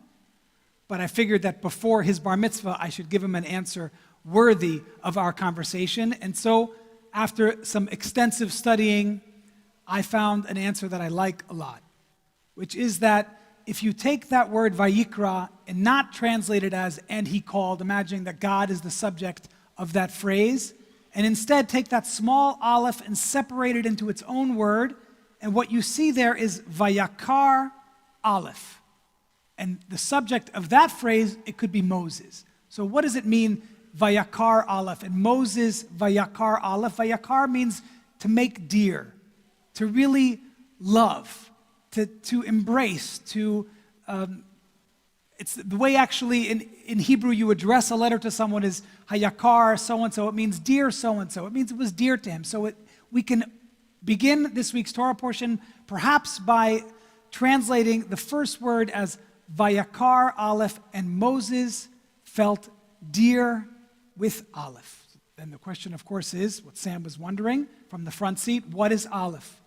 But I figured that before his bar mitzvah, I should give him an answer worthy of our conversation. And so, after some extensive studying, I found an answer that I like a lot, which is that if you take that word Vayikra and not translate it as, and he called, imagining that God is the subject of that phrase, and instead take that small aleph and separate it into its own word, and what you see there is Vayakar Aleph. And the subject of that phrase, it could be Moses. So what does it mean, Vayakar Aleph? And Moses, Vayakar Aleph. Vayakar means to make dear, to really love, to embrace, it's the way actually in Hebrew you address a letter to someone is Hayakar so-and-so. It means dear so-and-so. It means it was dear to him. So we can begin this week's Torah portion perhaps by translating the first word as Vayakar Aleph, and Moses felt dear with Aleph. And the question, of course, is what Sam was wondering from the front seat: what is Aleph?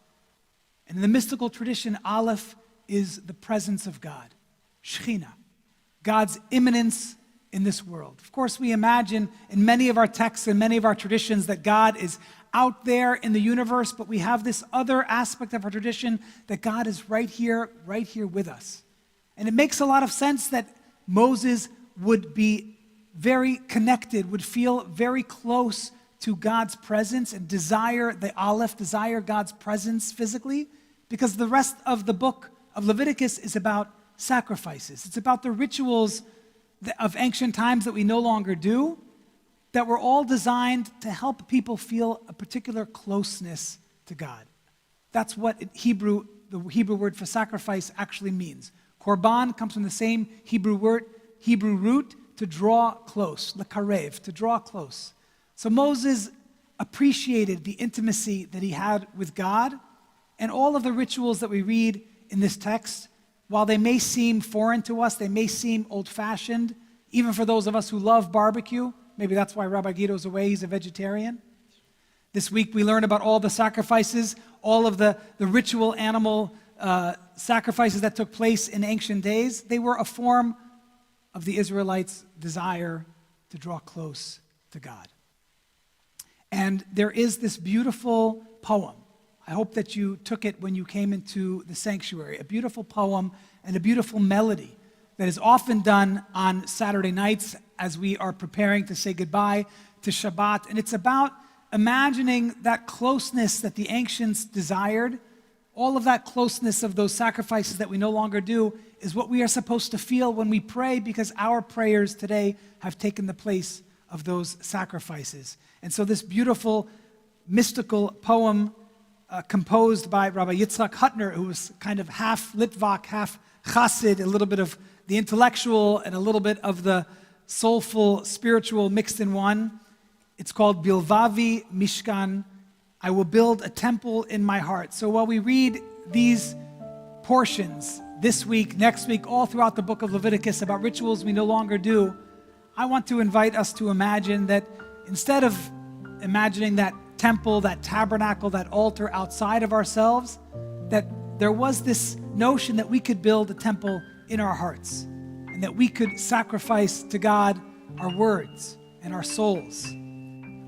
And in the mystical tradition, Aleph is the presence of God, Shekhinah, God's immanence in this world. Of course, we imagine in many of our texts and many of our traditions that God is out there in the universe, but we have this other aspect of our tradition that God is right here with us. And it makes a lot of sense that Moses would be very connected, would feel very close to God's presence and desire the Aleph, desire God's presence physically, because the rest of the book of Leviticus is about sacrifices. It's about the rituals of ancient times that we no longer do, that were all designed to help people feel a particular closeness to God. That's what the Hebrew word for sacrifice actually means. Korban comes from the same Hebrew root, to draw close, lekarev, to draw close. So Moses appreciated the intimacy that he had with God, and all of the rituals that we read in this text, while they may seem foreign to us, they may seem old-fashioned, even for those of us who love barbecue. Maybe that's why Rabbi Guido's away, he's a vegetarian. This week we learn about all the sacrifices, all of the ritual animal sacrifices that took place in ancient days. They were a form of the Israelites' desire to draw close to God. And there is this beautiful poem. I hope that you took it when you came into the sanctuary. A beautiful poem and a beautiful melody that is often done on Saturday nights as we are preparing to say goodbye to Shabbat. And it's about imagining that closeness that the ancients desired. All of that closeness of those sacrifices that we no longer do is what we are supposed to feel when we pray, because our prayers today have taken the place of those sacrifices. And so this beautiful mystical poem composed by Rabbi Yitzhak Hutner, who was kind of half Litvak, half Chassid, a little bit of the intellectual and a little bit of the soulful, spiritual mixed in one. It's called Bilvavi Mishkan. I will build a temple in my heart. So while we read these portions this week, next week, all throughout the book of Leviticus about rituals we no longer do, I want to invite us to imagine that instead of imagining that temple, that tabernacle, that altar outside of ourselves, that there was this notion that we could build a temple in our hearts, and that we could sacrifice to God our words and our souls.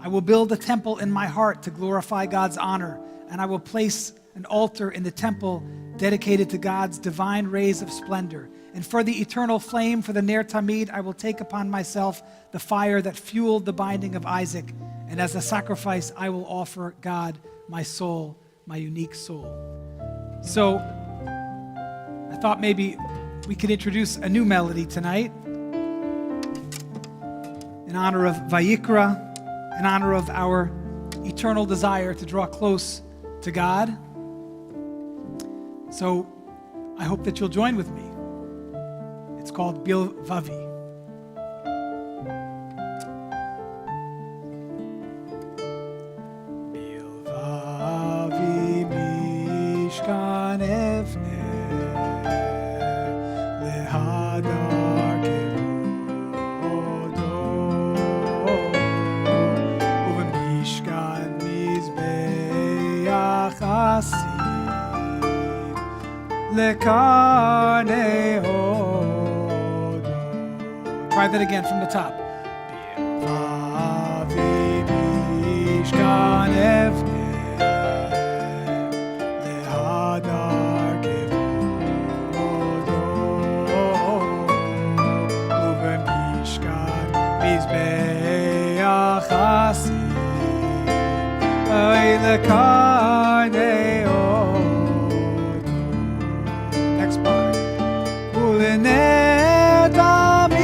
I will build a temple in my heart to glorify God's honor, and I will place an altar in the temple dedicated to God's divine rays of splendor. And for the eternal flame, for the Ner Tamid, I will take upon myself the fire that fueled the binding of Isaac, and as a sacrifice, I will offer God my soul, my unique soul. So I thought maybe we could introduce a new melody tonight in honor of Vayikra, in honor of our eternal desire to draw close to God. So I hope that you'll join with me. It's called Bilvavi. Bilvavi Mishkan Evne Lehadar Kevodo Uvemishkan Mizbeach Asim Lekarne Hodo. Try that again from the top. Bilvavi Mishkan Evne Next part. Ulener tamid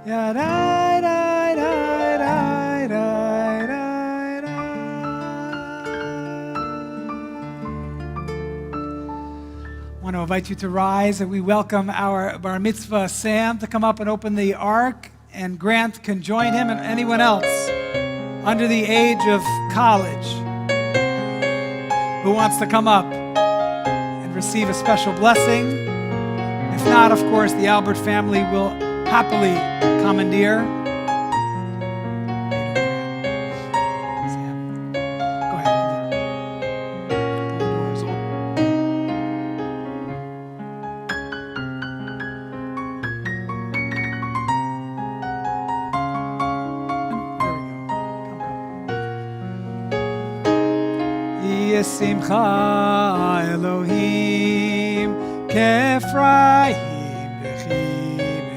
Ya da da da da da da. I want to invite you to rise, and we welcome our bar mitzvah Sam to come up and open the ark, and Grant can join him and anyone else under the age of college who wants to come up and receive a special blessing. If not, of course, the Albert family will happily commandeer. Sam, go ahead. Open the doors. There we go. Come. Yesimcha Elohim K'Ephraim Bechi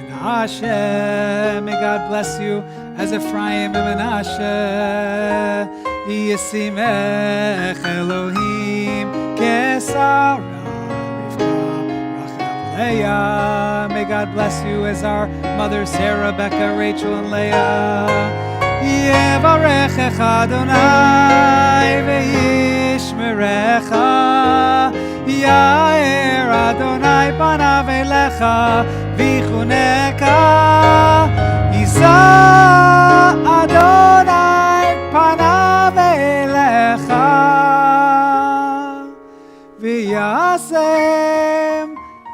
Menashe. May God bless you as Ephraim and Menashe. Yesimech Elohim K'Sarah Rivka Rachel Leah. May God bless you as our mothers Sarah, Rebecca, Rachel, and Leah. Yevarechecha Adonai ve'yishmerecha. Yair Adonai panav elecha v'chuneka. Yiza Adonai panav elecha v'yasem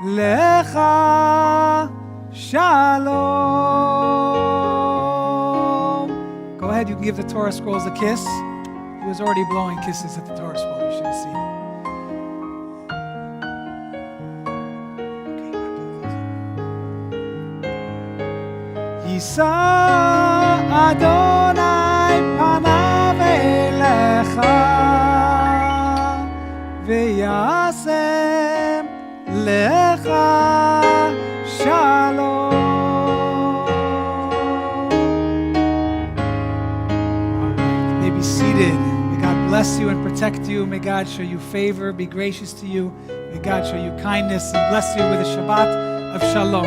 lecha shalom. Go ahead, you can give the Torah scrolls a kiss. He was already blowing kisses at the Torah scroll. You should have seen it. Yisa Adonai panav elecha v'yasem lecha shalom. May be seated. May God bless you and protect you. May God show you favor, be gracious to you. May God show you kindness and bless you with a Shabbat of Shalom.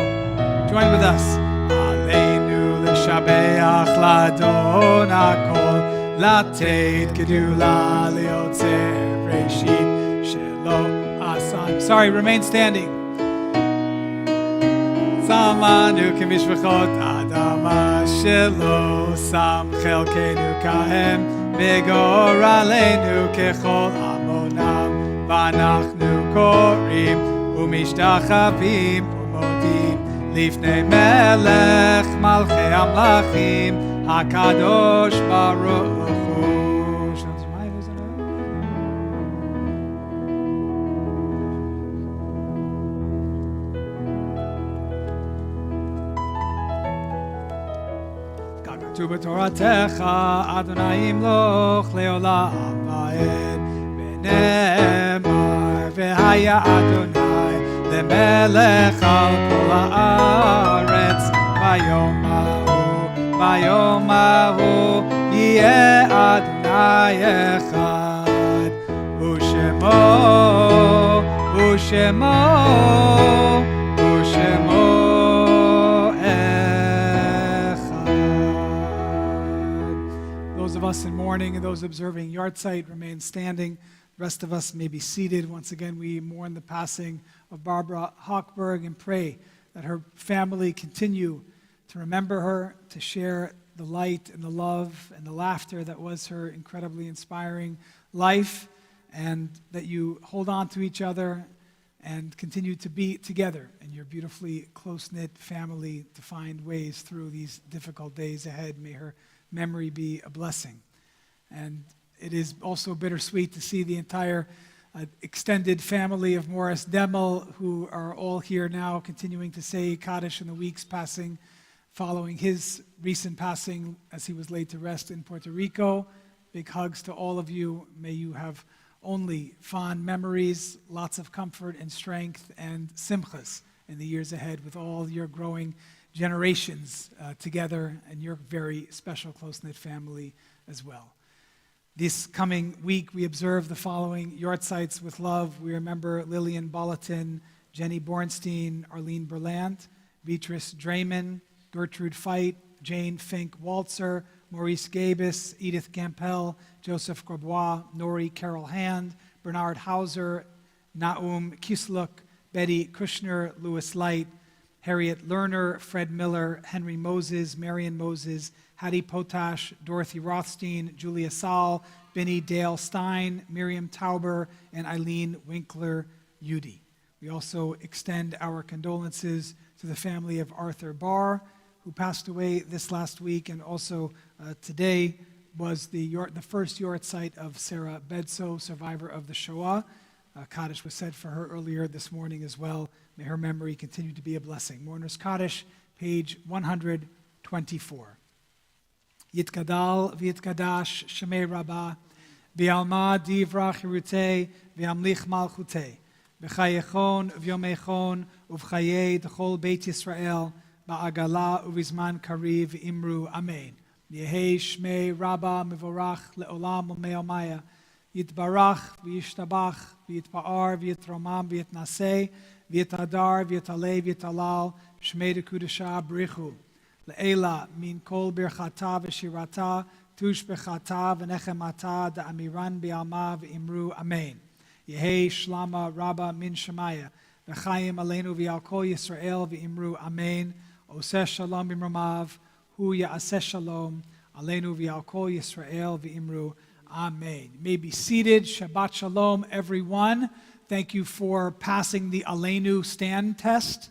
Join with us. Aleinu l'shabeach l'Adon hakol, לתת גדולה ליוצר ראשית שלא עשה. Sorry, remain standing. שמנו כמשפחות אדמה שלא שם חלקנו כהם וגורלנו ככל עמונם, ואנחנו קוראים ומשתחווים ומודים לפני מלך מלכי המלכים הקדוש ברוך הוא. כתוב בתורתך אדוני ימלוך לעולם ועד, ונאמר והיה אדוני למלך על כל הארץ. ביום ההוא יהיה אדוני אחד, ושמו Those of us in mourning and those observing yahrzeit remain standing. The rest of us may be seated. Once again, we mourn the passing of Barbara Hochberg and pray that her family continue to remember her, to share the light and the love and the laughter that was her incredibly inspiring life, and that you hold on to each other and continue to be together in your beautifully close-knit family to find ways through these difficult days ahead. May her memory be a blessing. And it is also bittersweet to see the entire extended family of Morris Demmel, who are all here now continuing to say Kaddish in the weeks passing following his recent passing as he was laid to rest in Puerto Rico. Big hugs to all of you. May you have only fond memories, lots of comfort and strength and simchas in the years ahead with all your growing generations together and your very special close-knit family as well. This coming week, we observe the following yahrzeits with love. We remember Lillian Bolatin, Jenny Bornstein, Arlene Berland, Beatrice Drayman, Gertrude Feit, Jane Fink Waltzer, Maurice Gabus, Edith Gampel, Joseph Grabois, Nori Carol Hand, Bernard Hauser, Naum Kisluk, Betty Kushner, Louis Light, Harriet Lerner, Fred Miller, Henry Moses, Marion Moses, Hattie Potash, Dorothy Rothstein, Julia Saul, Benny Dale Stein, Miriam Tauber, and Eileen Winkler Udy. We also extend our condolences to the family of Arthur Barr, who passed away this last week, and also today was the first Yortzeit of Sarah Bedso, survivor of the Shoah. Kaddish was said for her earlier this morning as well. May her memory continue to be a blessing. Mourner's Kaddish, page 124. Yitkadal v'yitkadash shemei Rabbah, v'alma divra chirutei, v'amlich malchutei, v'chayechon v'yomechon, uv'chayei d'chol Beit Yisrael, ba'agala uv'izman kariv v'imru amen. Yehei shmei Rabbah mivorach le'olam u'me'omaya, Yitbarach v'yishtabach v'yitpa'ar v'yitromam v'yitnaseh v'yitadar v'yitaleh v'yitalal shmei dekudesha b'richu le'ela min kol birchata v'shirata tush b'chata v'nechemata da'amiran b'alma v'imru amen. Yehei shlama rabba min shemaya v'chayim aleinu v'yal kol Yisrael v'imru amen. Oseh shalom b'mramav hu ya'aseh shalom aleinu v'yal kol Yisrael v'imru amen. You may be seated. Shabbat Shalom, everyone. Thank you for passing the Aleinu stand test.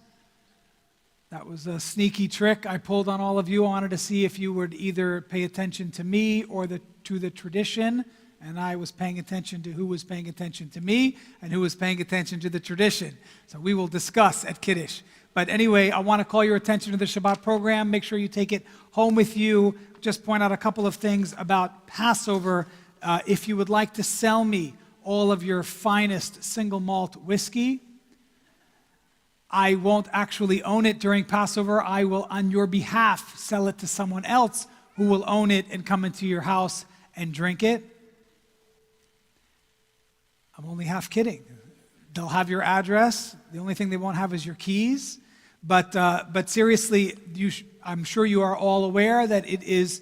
That was a sneaky trick I pulled on all of you. I wanted to see if you would either pay attention to me or to the tradition. And I was paying attention to who was paying attention to me and who was paying attention to the tradition. So we will discuss at Kiddush. But anyway, I want to call your attention to the Shabbat program. Make sure you take it home with you. Just point out a couple of things about Passover. If you would like to sell me all of your finest single malt whiskey, I won't actually own it during Passover. I will, on your behalf, sell it to someone else who will own it and come into your house and drink it. I'm only half kidding. They'll have your address. The only thing they won't have is your keys. But seriously, I'm sure you are all aware that it is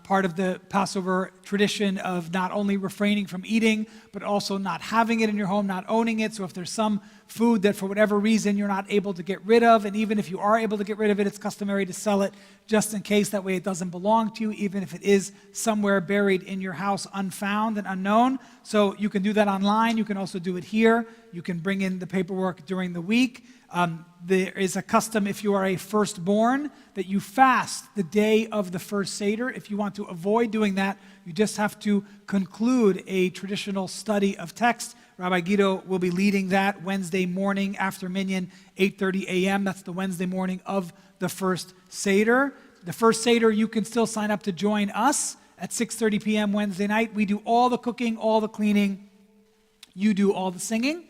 part of the Passover tradition of not only refraining from eating, but also not having it in your home, not owning it. So if there's some food that for whatever reason you're not able to get rid of, and even if you are able to get rid of it, it's customary to sell it just in case. That way it doesn't belong to you, even if it is somewhere buried in your house unfound and unknown. So you can do that online. You can also do it here. You can bring in the paperwork during the week. There is a custom, if you are a firstborn, that you fast the day of the first Seder. If you want to avoid doing that, you just have to conclude a traditional study of text. Rabbi Guido will be leading that Wednesday morning after Minyan, 8:30 a.m. That's the Wednesday morning of the first Seder. The first Seder, you can still sign up to join us at 6:30 p.m. Wednesday night. We do all the cooking, all the cleaning. You do all the singing,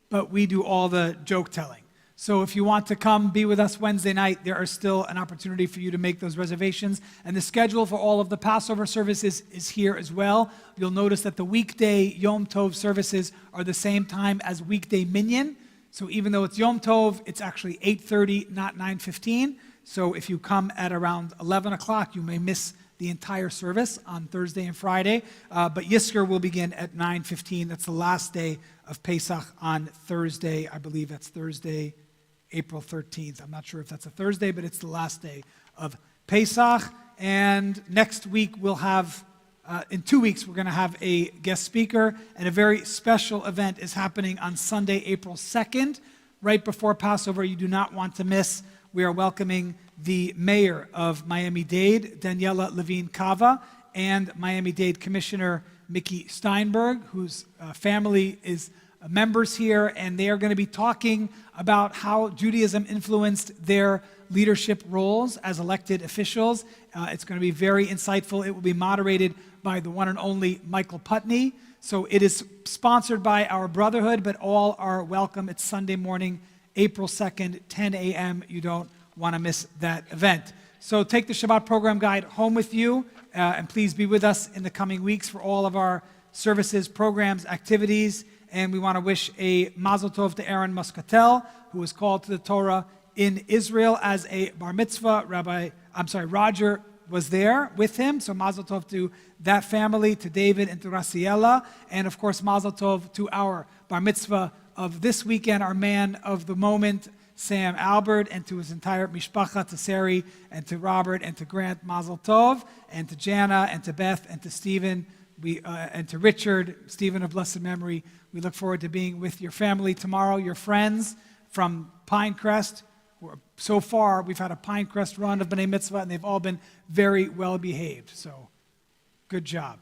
but we do all the joke telling. So if you want to come be with us Wednesday night, there is still an opportunity for you to make those reservations. And the schedule for all of the Passover services is here as well. You'll notice that the weekday Yom Tov services are the same time as weekday Minyan. So even though it's Yom Tov, it's actually 8:30, not 9:15. So if you come at around 11 o'clock, you may miss the entire service on Thursday and Friday. But Yizkor will begin at 9:15. That's the last day of Pesach on Thursday. I believe that's Thursday, April 13th. I'm not sure if that's a Thursday, but it's the last day of Pesach. And next week we'll have, in 2 weeks, we're going to have a guest speaker, and a very special event is happening on Sunday, April 2nd, right before Passover. You do not want to miss. We are welcoming the mayor of Miami-Dade, Daniela Levine-Cava, and Miami-Dade Commissioner Mickey Steinberg, whose family is members here, and they are going to be talking about how Judaism influenced their leadership roles as elected officials. It's going to be very insightful. It will be moderated by the one and only Michael Putney. So it is sponsored by our brotherhood, but all are welcome. It's Sunday morning, April 2nd, 10 a.m. You don't want to miss that event. So take the Shabbat program guide home with you, and please be with us in the coming weeks for all of our services, programs, activities. And we want to wish a Mazel Tov to Aaron Muscatel, who was called to the Torah in Israel as a bar mitzvah. Roger was there with him, so mazel tov to that family, to David and to Raciela, and of course mazel tov to our bar mitzvah of this weekend, our man of the moment, Sam Albert, and to his entire mishpacha, to Sari and to Robert and to Grant, mazel tov, and to Jana and to Beth and to Stephen, and to Richard, Stephen of blessed memory. We look forward to being with your family tomorrow, your friends from Pinecrest. So far, we've had a Pinecrest run of B'nai Mitzvah, and they've all been very well behaved. So, good job.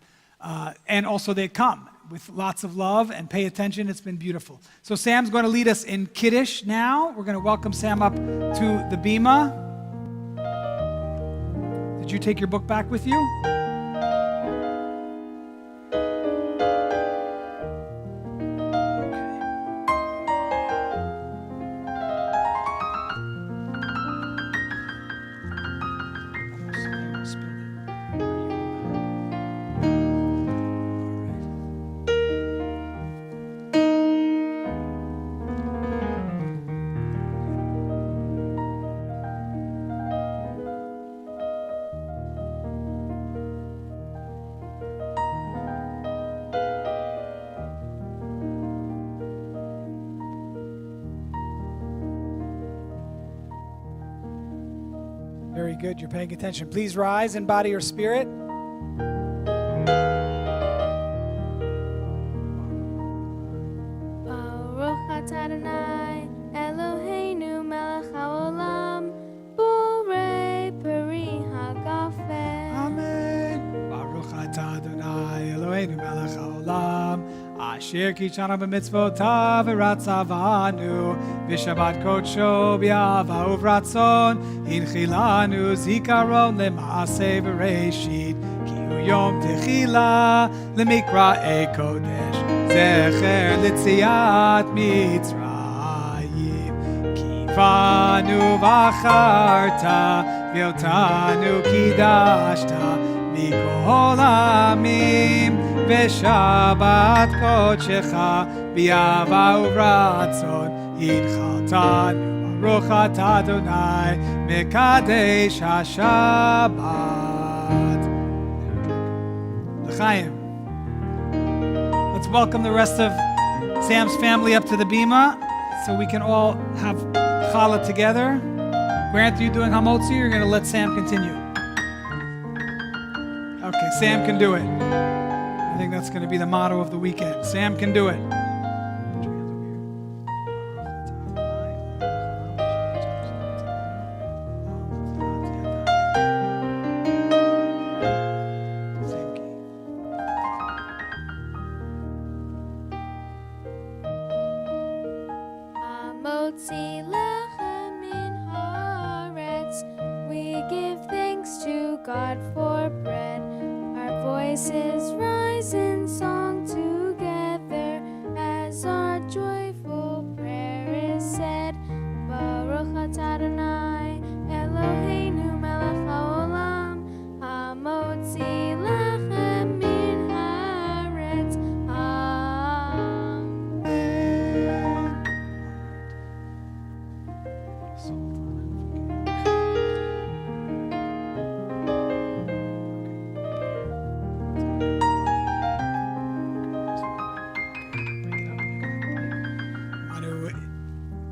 And also, they come with lots of love and pay attention. It's been beautiful. So, Sam's going to lead us in Kiddush now. We're going to welcome Sam up to the Bima. Did you take your book back with you? Very good. You're paying attention. Please rise in body or spirit. Baruch atah Adonai Eloheinu melech haolam borei peri hagafen. Amen. Baruch atah Adonai Eloheinu melech haolam asher kichana b'mitzvotav v'ratzavanu v'shabbat kodsho b'yava uvratzon hinchilanu zikaron lema'aseh v'reishit ki hu yom techila lemikra'ei kodesh zecher l'tziat mitzrayim kivanu v'acharta v'yotanu kidashta mikol amim v'shabbat kodshecha b'yava uvratzon hinchaltanu Baruch atah Adonai mekadesh haShabbat. L'chaim. Let's welcome the rest of Sam's family up to the Bima so we can all have challah together. Grant, are you doing hamotzi, or you're going to let Sam continue? Okay, Sam can do it. I think that's going to be the motto of the weekend. Sam can do it. Hamotzi lechem min haaretz. We give thanks to God for bread. Our voices rise in song together as our joyful prayer is said. Baruch atah Adonai Eloheinu melech haolam hamotzi lechem min haaretz.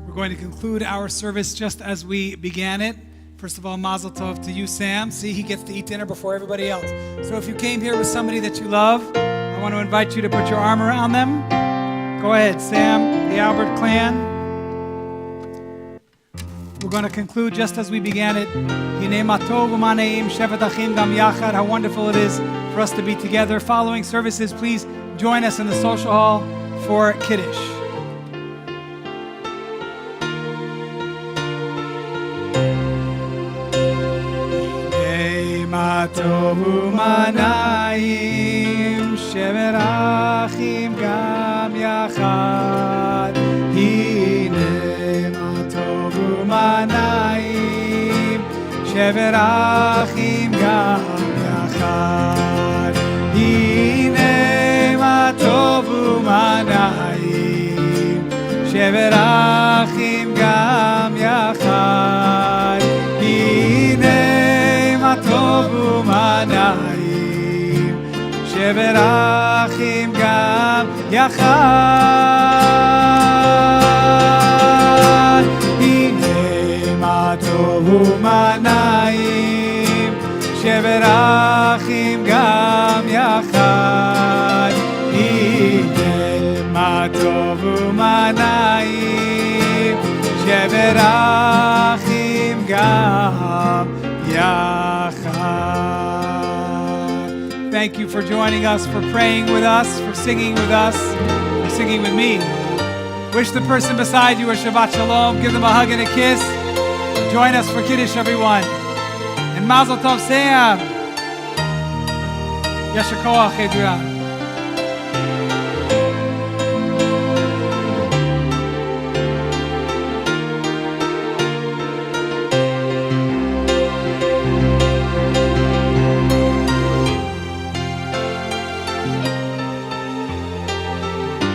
We're going to conclude our service just as we began it. First of all, mazel tov to you, Sam. See, he gets to eat dinner before everybody else. So if you came here with somebody that you love, I want to invite you to put your arm around them. Go ahead, Sam, the Albert clan. We're going to conclude just as we began it. Hinei ma tov u'maneim shevet achim gam yachad. How wonderful it is for us to be together. Following services, please join us in the social hall for Kiddush. Ma tov u'manayim shevet achim gam yachad. Hinei ma tov u'manayim shevet achim gam yachad. Hinei ma tov u'manayim שברחים גם יחד, הנה מה טוב ומה נעים, שברחים גם יחד, הנה מה טוב ומה נעים, שברחים גם יחד, הנה מה טוב ומה נעים, שברחים גם יחד. Thank you for joining us, for praying with us, for singing with us, for singing with me. Wish the person beside you a Shabbat Shalom. Give them a hug and a kiss. Join us for Kiddush, everyone. And Mazel Tov, Sam. Yasher Koach, Adriano.